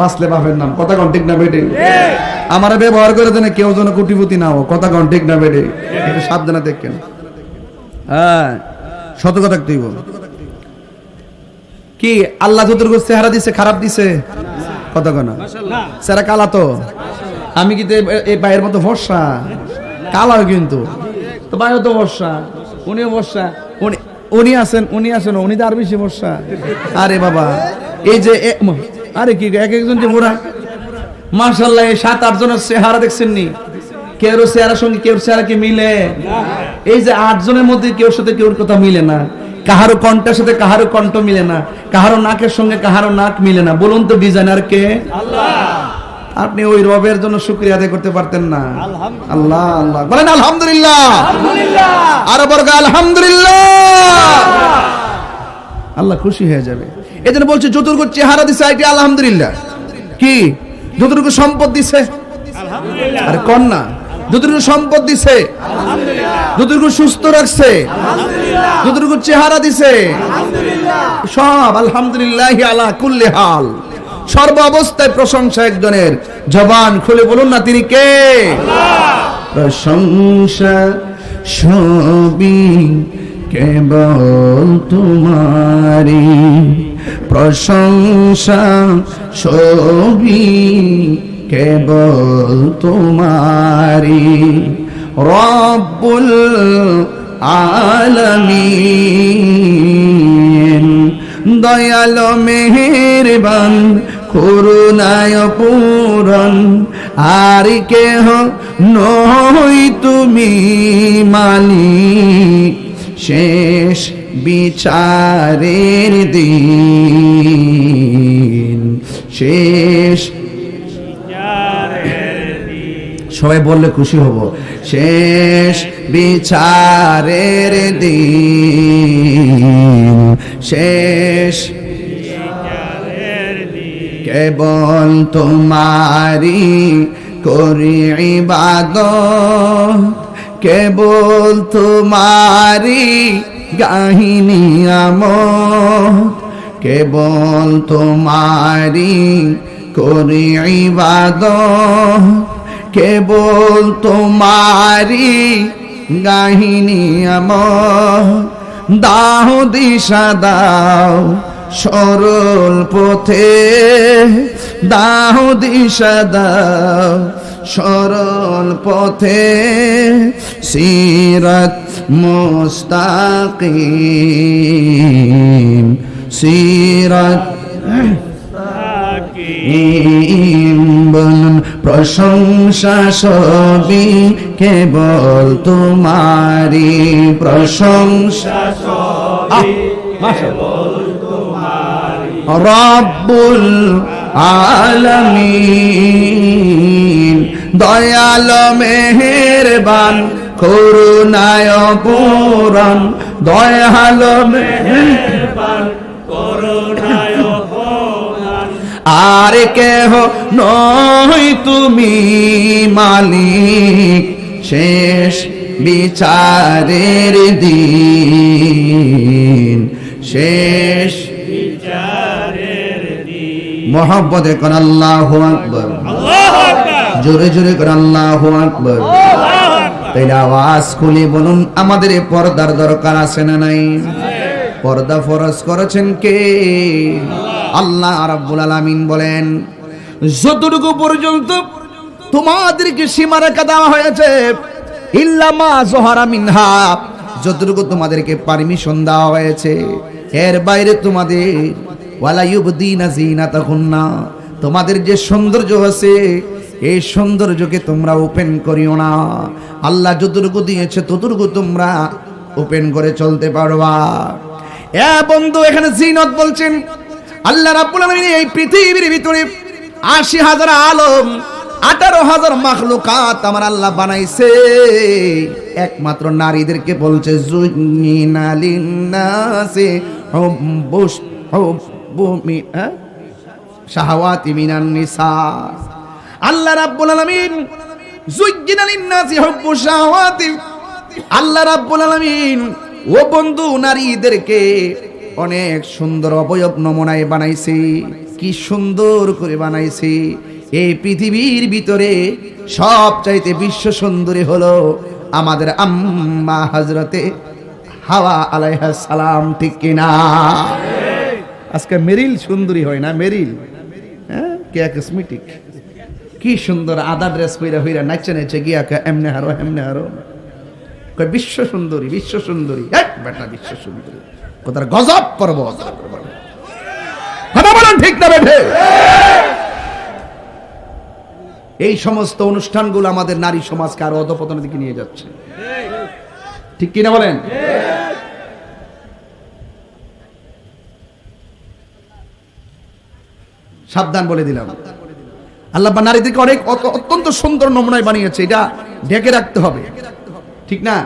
বাঁচলে বাপের নাম, কথা কোন ঠিক না বেটে? আমার ব্যবহার করে দেন কেউ যেন কোটিপতি না হো, কথা কোন ঠিক না বেটে? একটু সাবধানে দেখেন, হ্যাঁ সতর্ক থাকতে হইব। কি আল্লাহ যতটুকু চেহারা দিছে খারাপ দিছে? কথা কোন চেহারা কালা তো, আমি কি এই ভাইয়ের মতো ফর্সা? কালাও কিন্তু তো ভাইও তো ফর্সা, উনিও ফর্সা, উনি আছেন উনি তো আর বেশি ফর্সা। আরে বাবা, এই যে আরে কি এক একজন যে বুড়া, মাশাআল্লাহ, এই 7-8 জনের চেহারা দেখছেন নি? কেউ চেহারার সঙ্গে কেউ চেহারা কি মিলে? এই যে 8 জনের মধ্যে কেউর সাথে কেউর কথা মিলে না, কাহারো কণ্ঠের সাথে কাহারো কণ্ঠ মিলে না, কাহারো নাকের সঙ্গে কাহারো নাক মিলে না। বলুন তো ডিজাইনার কে? আল্লাহ। আপনি ওই রবের জন্য শুকরিয়া আদায় করতে পারতেন না? আল্লাহ আল্লাহ বলেন, আলহামদুলিল্লাহ, আরো বর্গ আলহামদুলিল্লাহ। আল্লাহ খুশি হয়ে যাবে। এজন্য বলছে যতটুকু চেহারা দিছে আইটি আলহামদুলিল্লাহ, কি যতটুকু সম্পদ দিছে আলহামদুলিল্লাহ, আরে কোন না, যতটুকু সম্পদ দিছে আলহামদুলিল্লাহ, যতটুকু সুস্থ রাখছে আলহামদুলিল্লাহ, যতটুকু চেহারা দিছে আলহামদুলিল্লাহ, সব আলহামদুলিল্লাহ আলা কুল্লি হাল। সর্ব অবস্থায় প্রশংসা একজনের, জবান খুলে বলুন না তিনি কে? আল্লাহ। প্রশংসা সবই কেবল তোমারি, প্রশংসা সবই কেবল তোমারি, রব্বুল আলামিন, দয়াল মেহেরবান করুণায় পূরণ, আর কেহ নই তুমি মালিক, শেষ বিচারের দিন, শেষ সবাই বললে খুশি হব। শেষ বিচারের দিন, শেষ কেবল তোমারি করি ইবাদত, কেবল তোমারি গাহিনী আমত, কেবল তোমারি করি ইবাদত, কেবল তোমারি গাহিনী আমত। দাও দিশা দাও সরল পথে, দাও দিশা দাও সরল পথে, সিরাত মুস্তাকিম, সিরাত বলুন প্রশংসা সবই কেবল তোমারি, প্রশংসা সবই কেবল তোমারি, রব্বুল আলামিন, দয়াল মেহেরবান করুণায় পূরণ, দয়াল মেহেরবান করুণায় পূরণ, আর কেহ নই তুমি মালিক, শেষ বিচারের দিন, শেষ বিচারের দিন। মোহাব্বতে কোন আল্লাহু আকবার, জোরে জোরে কোন আল্লাহু আকবার। তাইলে আওয়াজ খুলে বলুন, আমাদের এই পর্দার দরকার আছে না নাই? পর্দা ফরজ করেছেন কে? আল্লাহ রাব্বুল আলামিন বলেন, যতটুকু পর্যন্ত তোমাদেরকে সীমারেখা দেওয়া হয়েছে, ইল্লা মা যহারা মিনহা, যতটুকু তোমাদেরকে পারমিশন দেওয়া হয়েছে, এর বাইরে তোমাদের ওয়ালা ইউবদিনা যিনাতাহুন্না, তোমাদের যে সৌন্দর্য আছে এই সৌন্দর্যকে তোমরা ওপেন করিও না। আল্লাহ যতটুকু দিয়েছে ততটুকু তোমরা ওপেন করে চলতে পারবা। এ বন্ধু, এখানে জিনত বলছেন আল্লাহ রাব্বুল আলামিন এই পৃথিবীর ভিতরে ৮০,০০০ আলম, ১৮,০০০ মাখলুকাত আমার আল্লাহ বানাইছে। একমাত্র নারীদেরকে বলছে যুইনা লিন্নাসি হুব্বুশ শাহাওয়াতি মিনান নিসা। আল্লাহ রাব্বুল আলামিন যুইনা লিন্নাসি হুব্বুশ শাহাওয়াতি, আল্লাহ রাব্বুল আলামিন ও বন্ধু নারীদেরকে অনেক সুন্দর অবয়ব নমুনায় বানাইছে। কি সুন্দর করে বানাইছে! এই পৃথিবীর ভিতরে সবচাইতে বিশ্ব সুন্দরী হলো আমাদের আম্মা হযরতে হাওয়া আলাইহিস সালাম, ঠিক কিনা? আজকে মেরিল সুন্দরী হয় না? মেরিল, হ্যাঁ, কে কসমেটিক, কি সুন্দর আদা ড্রেস পরে হইরা নাচে নাচে গিয়া এমনে হারো এমনে হারো, কয় বিশ্ব সুন্দরী, বিশ্ব সুন্দরী। এক বেটা বিশ্ব সুন্দরী কোথার গজব করবো, কথা বলেন ঠিক না বেঠে? এই সমস্ত অনুষ্ঠানগুলো আমাদের নারী সমাজকে আরো অধঃপতনের দিকে নিয়ে যাচ্ছে, ঠিক কিনা বলেন? সাবধান বলে দিলাম। আল্লাহ নারীদেরকে অনেক অত্যন্ত সুন্দর নমুনায় বানিয়েছে, এটা ঢেকে রাখতে হবে, ঠিক না?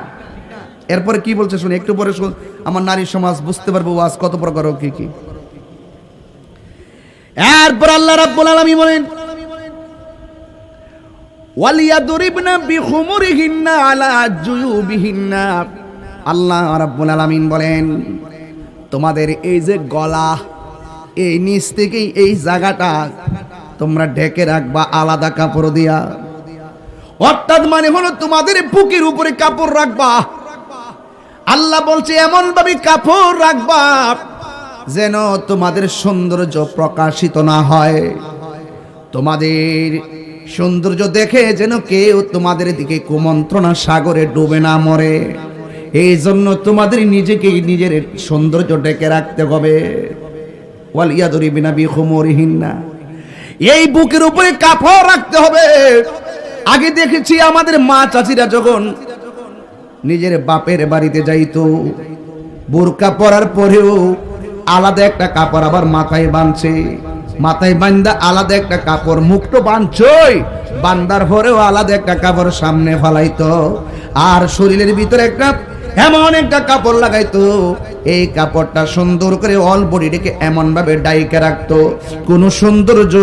এরপরে কি বলছে শুনে, একটু পরে শুন, আমার নারী সমাজ বুঝতে পারবো ওয়াজ কত প্রকার কি কি। এরপর আল্লাহ রাব্বুল আলামিন বলেন, ওয়ালিয়াদরিবনা বিখুমুরিহিন্না আলা জুয়ুবিহিন্না। আল্লাহ রাব্বুল আলামিন বলেন, তোমাদের এই যে গলা, এই নিচ থেকেই এই জায়গাটা তোমরা ঢেকে রাখবা আলাদা কাপড় দিয়া। অর্থাৎ মানে হলো তোমাদের বুকের উপরে কাপড় রাখবা। আল্লাহ বলছে এমন ভাবে কাপড় রাখবা যেন তোমাদের সৌন্দর্য প্রকাশিত না হয়, তোমাদের সৌন্দর্য দেখে যেন কেউ তোমাদের দিকে কুমন্ত্রণা সাগরে ডুবে না মরে। এই জন্য তোমাদের নিজেকে নিজের সৌন্দর্য ডেকে রাখতে হবে। ওয়ালিয়াদরিবিনা বিখুমুরিহিন্না, এই বুকের উপরে কাপড় রাখতে হবে। আগে দেখেছি আমাদের মা চাচিরা যখন নিজের বাপের বাড়িতে যাইতো, বোরকা পরার পরেও আলাদা একটা কাপড় আবার মাথায় বাঁধছে, মাথায় বান্ধা আলাদা একটা কাপড়, মুখ তো বাঁধছই, বান্দার পরেও আলাদা একটা কাপড় সামনে ফালাইতো, আর শরীরের ভিতরে একটা এমন একটা কাপড় লাগাইতো, এই কাপড়টা সুন্দর করে অল বডিটাকে এমন ভাবে ডাইকে রাখতো কোন সৌন্দর্য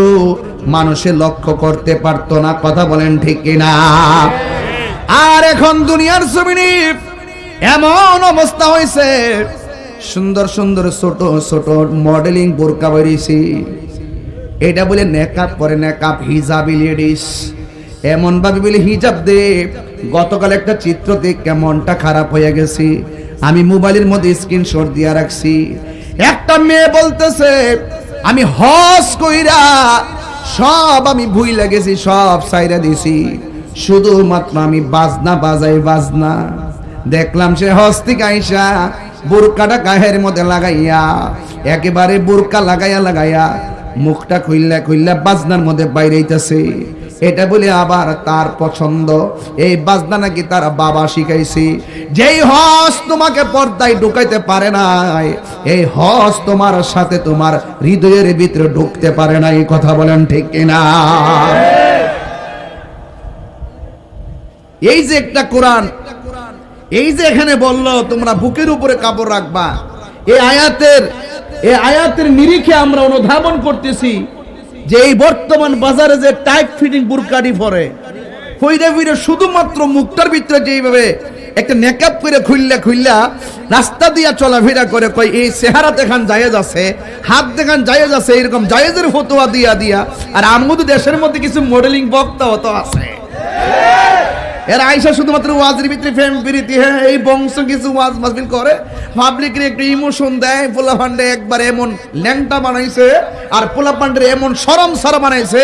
মানুষে লক্ষ্য করতে পারতো না। কথা বলেন ঠিক কিনা? আর এখন দুনিয়ার জমিনে এমন অবস্থা হয়েছে, সুন্দর সুন্দর ছোট ছোট মডেলিং বোরকা বেরিয়েছে, এটা বলে নেকাব করে, নেকাব হিজাবি লেডিস, এমন ভাবে বলে হিজাব দে। গতকাল একটা চিত্র দেখে মনটা খারাপ হয়ে গেছে, আমি মোবাইলের মধ্যে স্ক্রিনশট দিয়ে রাখছি। একটা মেয়ে বলতেছে আমি হজ কইরা সব আমি ভুইলা গেছি, সব সাইরা দিছি, শুধুমাত্র আমি বাজনা বাজাই, বাজনা। দেখলাম সে হজ থেকে আইসা বোরকাটা গায়ের মধ্যে লাগাইয়া, একেবারে বোরকা লাগাইয়া লাগাইয়া মুখটা খুইল্লা খুইল্লা বাজনার মধ্যে বাইরেইতেছে। এটা বলে আবার তার পছন্দ, এই বাজনা নাকি তার বাবা শিখাইছে। যেই হজ তোমাকে পর্দায় ঢুকাইতে পারে নাই, এই হজ তোমার সাথে তোমার হৃদয়ের ভিতরে ঢুকতে পারে নাই। কথা বলেন ঠিক কিনা? এই যে একটা কোরআন, এই যে এখানে বললো তোমরা বুকের উপরে কাপড় রাখবা, এই আয়াতের নিরিখে আমরা অনুধাবন করতেছি যে এই বর্তমান বাজারে যে টাইট ফিটিং বুরকাডি পরে, ফইরা ফিরে শুধুমাত্র মুখটার ভিতরে যেইভাবে একটা নেকআপ করে খুললা খুললা রাস্তা দিয়া চলাফেরা করে, কই এই চেহারা দেখান জায়েজ আছে, হাত দেখান জায়েজ আছে, এরকম জায়েজের ফতোয়া দিয়া দিয়া। আর আমাদের দেশের মধ্যে কিছু মডেলিং বক্তাও তো আছে, এর আইসা শুধুমাত্র ওয়াজের ভিতরে ফেম প্রীতি, হ্যাঁ এই বংশ কিছু ওয়াজ মাহফিল করে, পাবলিকের একটু ইমোশন দেয়। পোলা পান্ডে একবার এমন ল্যাংটা বানাইছে, আর পোলা পান্ডের এমন সরম সারা বানাইছে।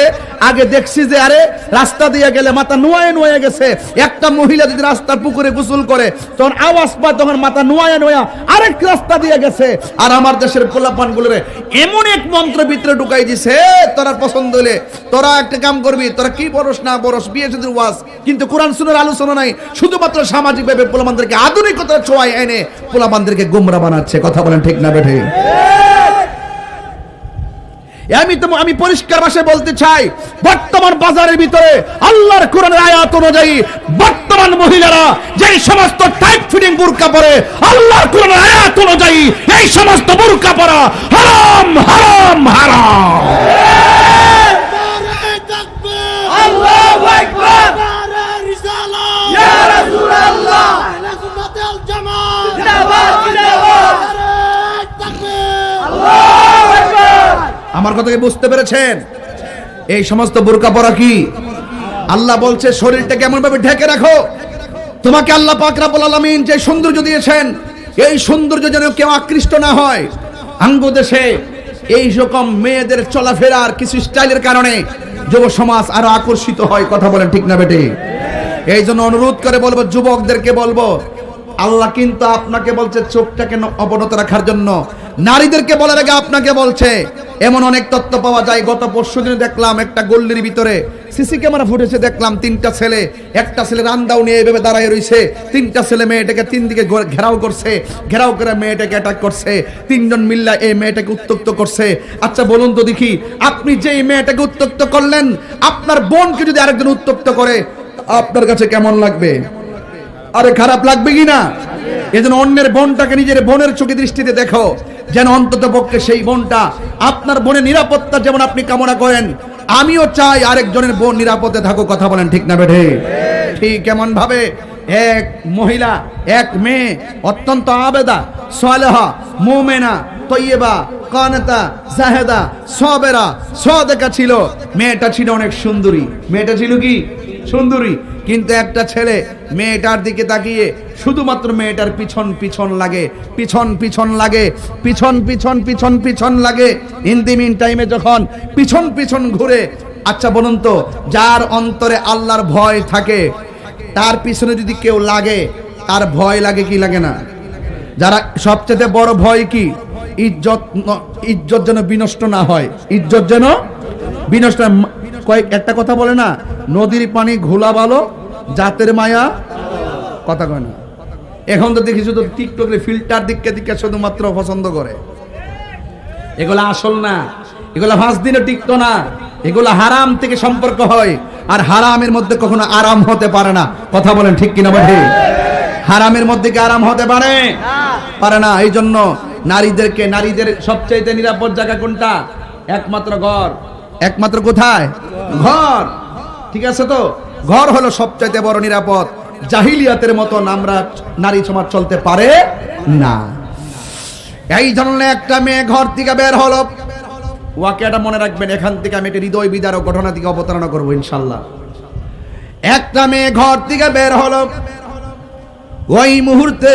আগে দেখছি যে আরে রাস্তা দিয়ে গেলে মাথা নোয়ায় নোয়া গেছে, একটা মহিলা যদি রাস্তার পুকুরে গোসল করে তখন আওয়াজ পায়, তখন মাথা নোয়া নোয়া আরেক রাস্তা দিয়ে গেছে। আর আমার দেশের পোলা পানগুলোরে এমন এক মন্ত্র ভিতরে ঢুকাই দিছে, তোরা পছন্দ হলে তোরা একটা কাম করবি, তোরা কি বরস না বরস বিয়ে যদি ওয়াজ, কিন্তু কোরআন সুন্নাহর আলোচনা নাই, শুধুমাত্র সামাজিক ভাবে পোলাপানদেরকে আধুনিকতার ছোঁয়ায় এনে পোলাপানদেরকে গোমরা বানাচ্ছে। কথা বলেন ঠিক না বেঠে? আমি পরিষ্কার ভাষায় বলতে চাই, বর্তমান বাজারের ভিতরে আল্লাহর কোরআনের আয়াত অনুযায়ী বর্তমান মহিলারা যেই সমস্ত টাইট ফিটিং বুরকা পরে, আল্লাহর কোরআনের আয়াত অনুযায়ী এই সমস্ত বুরকা পরা হারাম, হারাম, হারাম। আল্লাহু আকবার, ইয়া রাসূলুল্লাহ, আহলে জামাত জিন্দাবাদ, জিন্দাবাদ, আল্লাহু আকবার। আমার কথা কি বুঝতে পেরেছেন? এই সমস্ত বোরকা পরা কি আল্লাহ বলছে শরীরটা কেমন ভাবে ঢেকে রাখো। তোমাকে আল্লাহ পাক রব্বুল আলামিন যে সৌন্দর্য দিয়েছেন, এই সৌন্দর্য যেন কেউ আকৃষ্ট না হয়। আঙ্গ দেশে এই রকম মেয়েদের চলাফেরার কিছু স্টাইলের কারণে যুব সমাজ আরো আকর্ষিত হয়। কথা বলেন ঠিক না বেটে? এই জন্য অনুরোধ করে বলবো, যুবকদেরকে বলবো, আল্লাহ কিন্তু আপনাকে বলছে চোখটাকে অবনত রাখার জন্য, নারীদেরকে বলার আগে আপনাকে বলছে। এমন অনেক তথ্য পাওয়া যায়। গত পরশুদিন দেখলাম একটা গল্লির ভিতরে সিসি ক্যামেরা ফুটেছে, দেখলাম তিনটা ছেলে, একটা ছেলে রান্দাও নিয়ে এইভাবে দাঁড়ায় রয়েছে, তিনটা ছেলে মেয়েটাকে তিন দিকে ঘেরাও করছে, ঘেরাও করে মেয়েটাকে অ্যাটাক করছে, তিনজন মিল্লা এই মেয়েটাকে উত্ত্যক্ত করছে। আচ্ছা বলুন তো দেখি, আপনি যেই মেয়েটাকে উত্ত্যক্ত করলেন, আপনার বোনকে যদি আরেকজন উত্ত্যক্ত করে আপনার কাছে কেমন লাগবে? আরে খারাপ লাগবে কি না? এজন্য অন্যের বোনটাকে নিজের বোনের চোখে দৃষ্টিতে দেখো, যেন অন্তত পক্ষে সেই বোনটা, আপনার বোনের নিরাপত্তা যেমন আপনি কামনা করেন, আমিও চাই আরেকজনের বোন নিরাপদে থাকুক। কথা বলেন ঠিক না বেঠে? ঠিক কেমন ভাবে এক মহিলা, এক মেয়ে অত্যন্ত আবেদা, সালেহা, মুমিনা, তয়্যিবা, কানাতা, জাহেদা, সাবেরা, সাদেকা ছিল। মেয়েটা ছিল অনেক সুন্দরী। মেয়েটা ছিল কি? সুন্দরী। কিন্তু একটা ছেলে মেয়েটার দিকে তাকিয়ে শুধুমাত্র মেয়েটার পিছন পিছন লাগে, পিছন পিছন লাগে, পিছন পিছন পিছন পিছন লাগে। ইন দি মিন টাইমে যখন পিছন পিছন ঘুরে, আচ্ছা বলুন তো, যার অন্তরে আল্লাহর ভয় থাকে তার পিছনে যদি কেউ লাগে, তার ভয় লাগে কি লাগে না? যারা সবচেয়ে বড় ভয় কি? ইজ্জত যেন বিনষ্ট না হয়, ইজ্জত যেন বিনষ্ট কয়েক একটা কথা বলে না, নদীর পানি ঘোলা ভালো, জাতের মায়া কথা কয় না। এখন তো দেখি শুধু টিকটকে ফিল্টার দিকে দিকে শুধুমাত্র পছন্দ করে। এগুলা আসল না, এগুলা 5 দিনে টিকতো না, এগুলা হারাম থেকে সম্পর্ক হয়, আর হারামের মধ্যে কখনো আরাম হতে পারে না। কথা বলেন ঠিক কিনা ভাই? হারামের মধ্যে কি আরাম হতে পারে? পারে না। এই জন্য নারীদের সবচাইতে নিরাপদ জায়গা কোনটা? একমাত্র ঘর। একমাত্র কোথায়? ঘর। ঠিক আছে তো? ঘর হলো সবচাইতে বড় নিরাপদ। জাহিলিয়াতের মতন আমরা নারী সমাজ চলতে পারে না। এই জন্য একটা মেয়ে ঘর থেকে বের হলো, ওয়াকিয়াটা মনে রাখবেন। এখান থেকে আমি একটা হৃদয় বিদারক ঘটনা থেকে অবতারণা করবো ইনশাল্লাহ। একটা মেয়ে ঘর থেকে বের হলো, ওই মুহূর্তে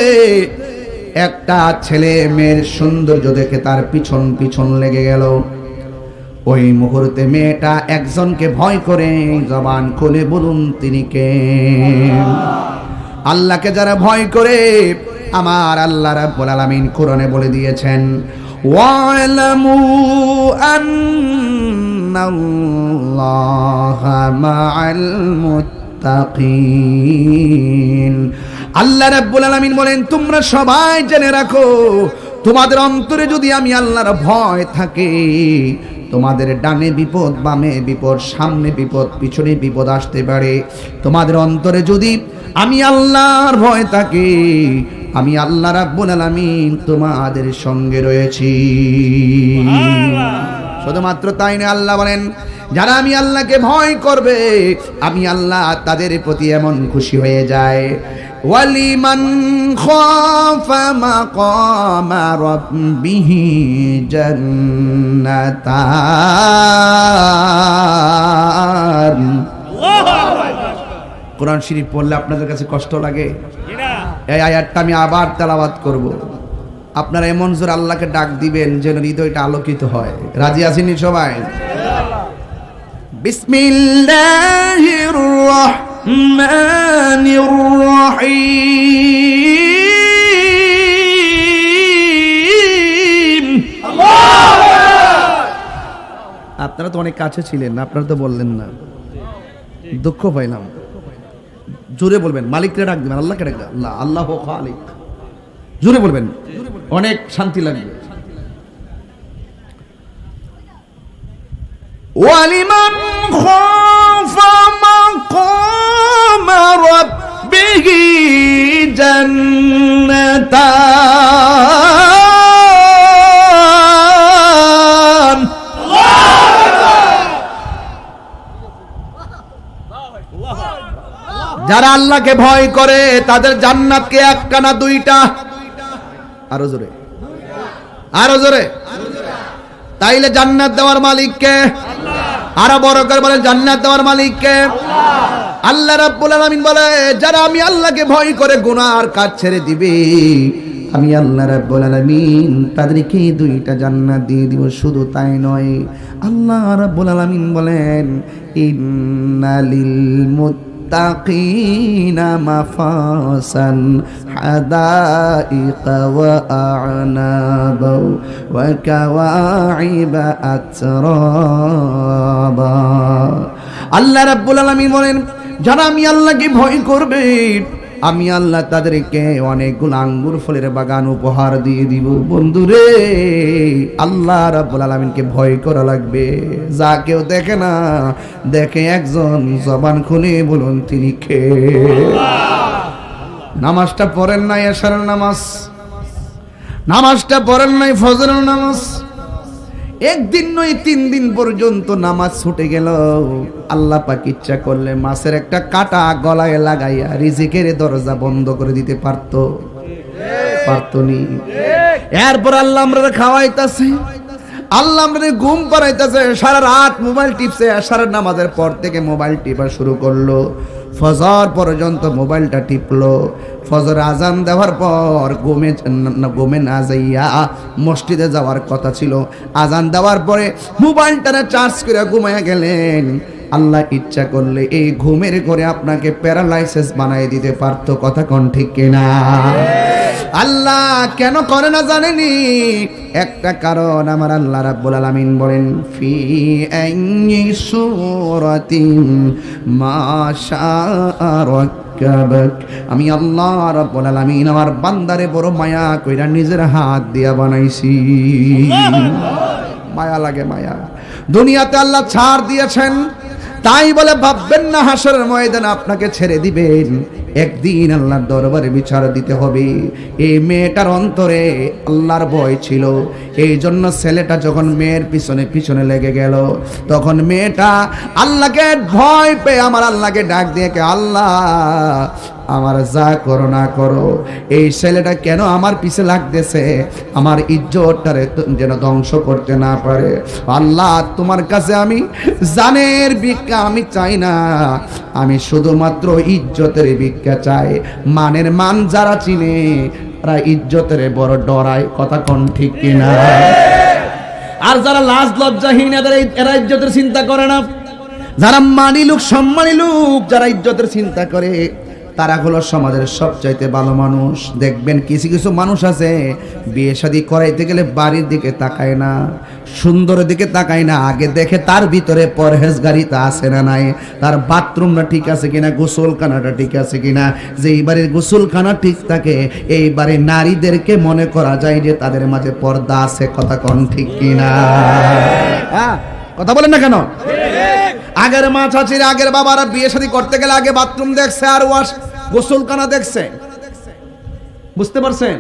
একটা ছেলে মেয়ের সৌন্দর্য দেখে তার পিছন পিছন লেগে গেল। ওই মুহূর্তে মেয়েটা একজনকে ভয় করে জবান খুলে বলুন তিনি কে? আল্লাহকে যারা ভয় করে, আমার আল্লাহ রাব্বুল আলামিন কোরআনে বলে দিয়েছেন, ওয়ালামু আন্নাল্লাহা মাআল মুত্তাকিন। আল্লাহ রাব্বুল আলামিন বলেন, তোমরা সবাই জেনে রাখো, তোমাদের অন্তরে যদি আমি আল্লাহর ভয় থাকে, তোমাদের ডানে বিপদ, বামে বিপদ, সামনে বিপদ, পিছনে বিপদ আসতে পারে। তোমাদের অন্তরে যদি আমি আল্লাহর ভয় থাকে, আমি আল্লাহ রাব্বুল আলামিন তোমাদের সঙ্গে রয়েছি। শুধুমাত্র তাই না, আল্লাহ বলেন যারা আমি আল্লাহকে ভয় করবে, আমি আল্লাহ তাদের প্রতি এমন খুশি হয়ে যায়। ওয়ালিমান খাফা মাকামা রাব্বিহি জান্নাতান। কোরআন শরীফ পড়লে আপনাদের কাছে কষ্ট লাগে? এই আয়াতটা আমি আবার তেলাওয়াত করব। আপনারা এমন জোর আল্লাহকে ডাক দিবেন যেন হৃদয়টা আলোকিত হয়। রাজি আছেন সবাই? বিসমিল্লাহির রহমানির রহিম। আপনারা তো অনেক কাছে ছিলেন, আপনারা তো বললেন না, দুঃখ পাইলাম। জোরে বলবেন, মালিককে ডাক দিবেন, আল্লাহকে ডাক দিবেন, আল্লাহ আল্লাহু খালিক। জোরে বলবেন, অনেক শান্তি লাগবে। ওয়ালিমান খাফা মাকামা রাব্বিহি জান্নাতান। যারা আল্লাহকে ভয় করে তাদের জান্নাতকে একটা না দুইটা? আরো জোরে, আরো জোরে। তাইলে জান্নাত দেওয়ার মালিক কে? আরো বড় করে বলেন, জান্নাত দেওয়ার মালিক কে? আল্লাহ রাব্বুল আলামিন বলে, যারা আমি আল্লাহকে ভয় করে গুনার কাজ ছেড়ে দিবে, আমি আল্লাহ রাব্বুল আলামিন তাদেরকে দুইটা জান্নাত দিয়ে দিব। শুধু তাই নয়, আল্লাহ রাব্বুল আলামিন বলেন, ইন্নালিল মুত্তাকিনা মাফাসান হাদাইকা ওয়া আ'নাবা ওয়া কাওয়াইবা আতরাবা। আল্লাহ রাব্বুল আলামিন বলেন, যারা আমি আল্লাহকে ভয় করবে, আমি আল্লাহ তাদেরকে অনেকগুলো আঙ্গুর ফলের বাগান উপহার দিয়ে দিব। বন্ধুরে, আল্লাহ রাব্বুল আলামিনকে ভয় করা লাগবে। যা কেউ দেখে না, দেখে একজন, জবান খুলে বলুন তিনি কে? নামাজটা পড়েন নাই এশারের নামাজ, নামাজটা পড়েন নাই ফজরের নামাজ, একদিন নয় 3 দিন পর্যন্ত নামাজ ছুটে গেল। আল্লাহ পাক ইচ্ছা করলে মাছের একটা কাঁটা গলায় লাগাইয়া রিজিকের দরজা বন্ধ করে দিতে পারতো? নি? এরপর আল্লাহ আমরা খাওয়াইতাছে, আল্লাহ আমরা ঘুম পাড়াইতেছে, সারা রাত মোবাইল টিপছে। আশারের নামাজের পর থেকে মোবাইল টিপা শুরু করলো, ফজর পর্যন্ত মোবাইলটা টিপলো। ফজর আজান দেওয়ার পর ঘুমে না যাইয়া মসজিদে যাওয়ার কথা ছিল, আজান দেওয়ার পরে মোবাইলটা চার্জ করে ঘুমাইয়া গেলেন। আল্লাহ ইচ্ছা করলে এই ঘুমের করে আপনাকে প্যারালাইসিস বানিয়ে দিতে পারতো। কথা কোন ঠিক কিনা? আল্লাহ কেন করে না জানেনি? একটা কারণ, আমার আল্লাহ রাব্বুল আলামিন বলেন ফি আইয়ি সূরাতিন মা শাআ রাক্কাবাক। আমি আল্লাহ রাব্বুল আলামিন আমার বান্দারে বড় মায়া কইরা নিজের হাত দিয়া বানাইছি। মায়া লাগে, মায়া। দুনিয়াতে আল্লাহ ছাড় দিয়েছেন, তাই বলে ভাববেন না হাসরের ময়দানে আপনাকে ছেড়ে দিবেন। একদিন আল্লাহর দরবারে বিচার দিতে হবে। এই মেয়েটার অন্তরে আল্লাহর ভয় ছিল, এই জন্য ছেলেটা যখন মেয়ের পিছনে পিছনে লেগে গেল, তখন মেয়েটা আল্লাহকে ভয় পেয়ে আমার আল্লাহকে ডাক দিয়ে, আল্লাহ আমার যা করো না করো, এই ছেলেটা কেন আমার পিছে লাগতেছে, আমার ইজ্জতটারে যেন ধ্বংস করতে না পারে। আল্লাহ তোমার কাছে আমি জানের ভিক্ষা আমি চাই না, আমি শুধুমাত্র ইজ্জতের ভিক্ষা চাই। মানের মান যারা চিনে তারা ইজ্জতের বড় ডরায়। কথা কোন ঠিক কিনা? আর যারা লাজ লজ্জাহীন এরা ইজ্জতের চিন্তা করে না। যারা মানি লোক, সম্মানী লোক, যারা ইজ্জতের চিন্তা করে, তারা হলো সমাজের সবচাইতে ভালো মানুষ। দেখবেন কিছু কিছু মানুষ আছে বিয়ে শাদী করাইতে গেলে বাড়ির দিকে তাকায় না, সুন্দরের দিকে তাকায় না, আগে দেখে তার ভিতরে পরহেজগারিতা আছে না নাই, তার বাথরুমটা ঠিক আছে কিনা, গোসলখানাটা ঠিক আছে কিনা। যে এই বাড়ির গোসলখানা ঠিক থাকে, এই বাড়ির নারীদেরকে মনে করা যায় যে তাদের মাঝে পর্দা আছে। কথা কোন ঠিক কিনা? হ্যাঁ, কথা বলেন না কেন? আগের মা চাচির, আগের বাবারা বিয়ে শাদী করতে গেলে আগে বাথরুম দেখছে আর ওয়াশ গোসলখানা দেখছে। বুঝতে পারছেন?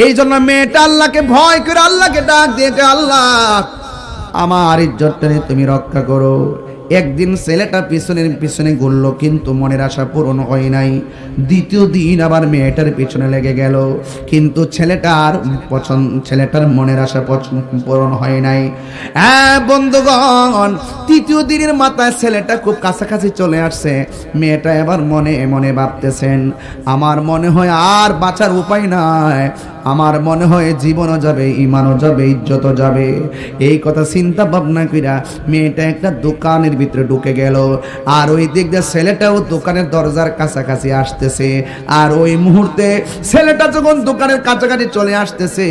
এই জন্য মেয়েটা আল্লাহকে ভয় করে আল্লাহকে ডাক দিয়ে, আল্লাহ আমার ইজ্জতটা তুমি রক্ষা করো। একদিন ছেলেটা পিছনের পিছনে ঘুরলো, কিন্তু মনের আশা পূরণ হয় নাই। দ্বিতীয় দিন আবার মেয়েটার পিছনে লেগে গেল, কিন্তু ছেলেটার মনের আশা পূরণ হয় নাই। হ্যাঁ বন্ধুগণ, তৃতীয় দিনের মাথায় ছেলেটা খুব কাছাকাছি চলে আসছে। মেয়েটা এবার মনে মনে ভাবতেছেন, আমার মনে হয় আর বাঁচার উপায় নাই, আমার মনে হয় জীবনও যাবে, ইমানও যাবে, ইজ্জতও যাবে। এই কথা চিন্তা ভাবনা কইরা মেয়েটা একটা দোকানের ভিতরে ঢুকে গেল। আর ওই দিক দিয়ে ছেলেটাও দোকানের দরজার কাছাকাছি আসতেছে। আর ওই মুহূর্তে ছেলেটা যখন দোকানের কাছাকাছি চলে আসতেছে,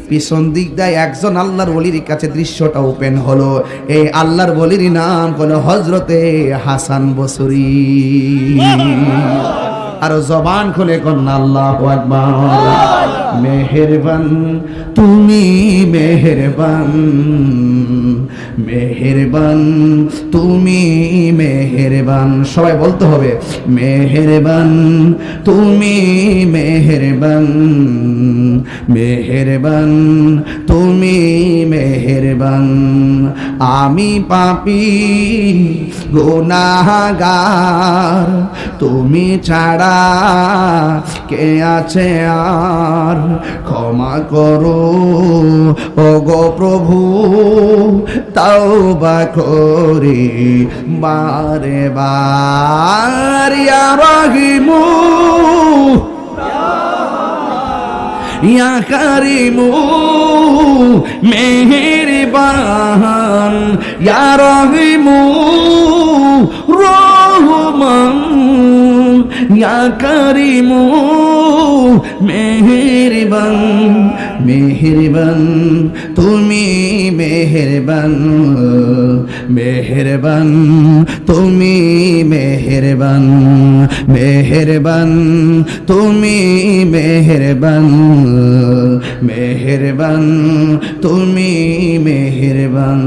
পিছন দিক দিয়ে একজন আল্লাহর ওলির কাছে দৃশ্যটা ওপেন হলো। এই আল্লাহর ওলির নাম হলো হযরতে হাসান বসরি। আর জবান খুলে কন্যা আল্লাহু আকবার। মেহেরবান তুমি, মেহেরবান, মেহেরবান তুমি, মেহেরবান। সবাই বলতে হবে, মেহেরবান তুমি, মেহেরবান, মেহেরবান তুমি, মেহেরবান। আমি পাপী গুনাহগার, তুমি ছাড়া কে আছে আর, ক্ষমা করো ওগো প্রভু, তাওবা করি বারে বার। ইয়া রাহিমু ইয়া কারিমু মেহেরবান, ইয়া রাহিমু রহমান, ইয়া কারিমু মেহেরবান, মেহেরবান তুমি, মেহেরবান, মেহেরবান তুমি, মেহেরবান, মেহেরবান তুমি, মেহেরবান, মেহেরবান তুমি, মেহেরবান।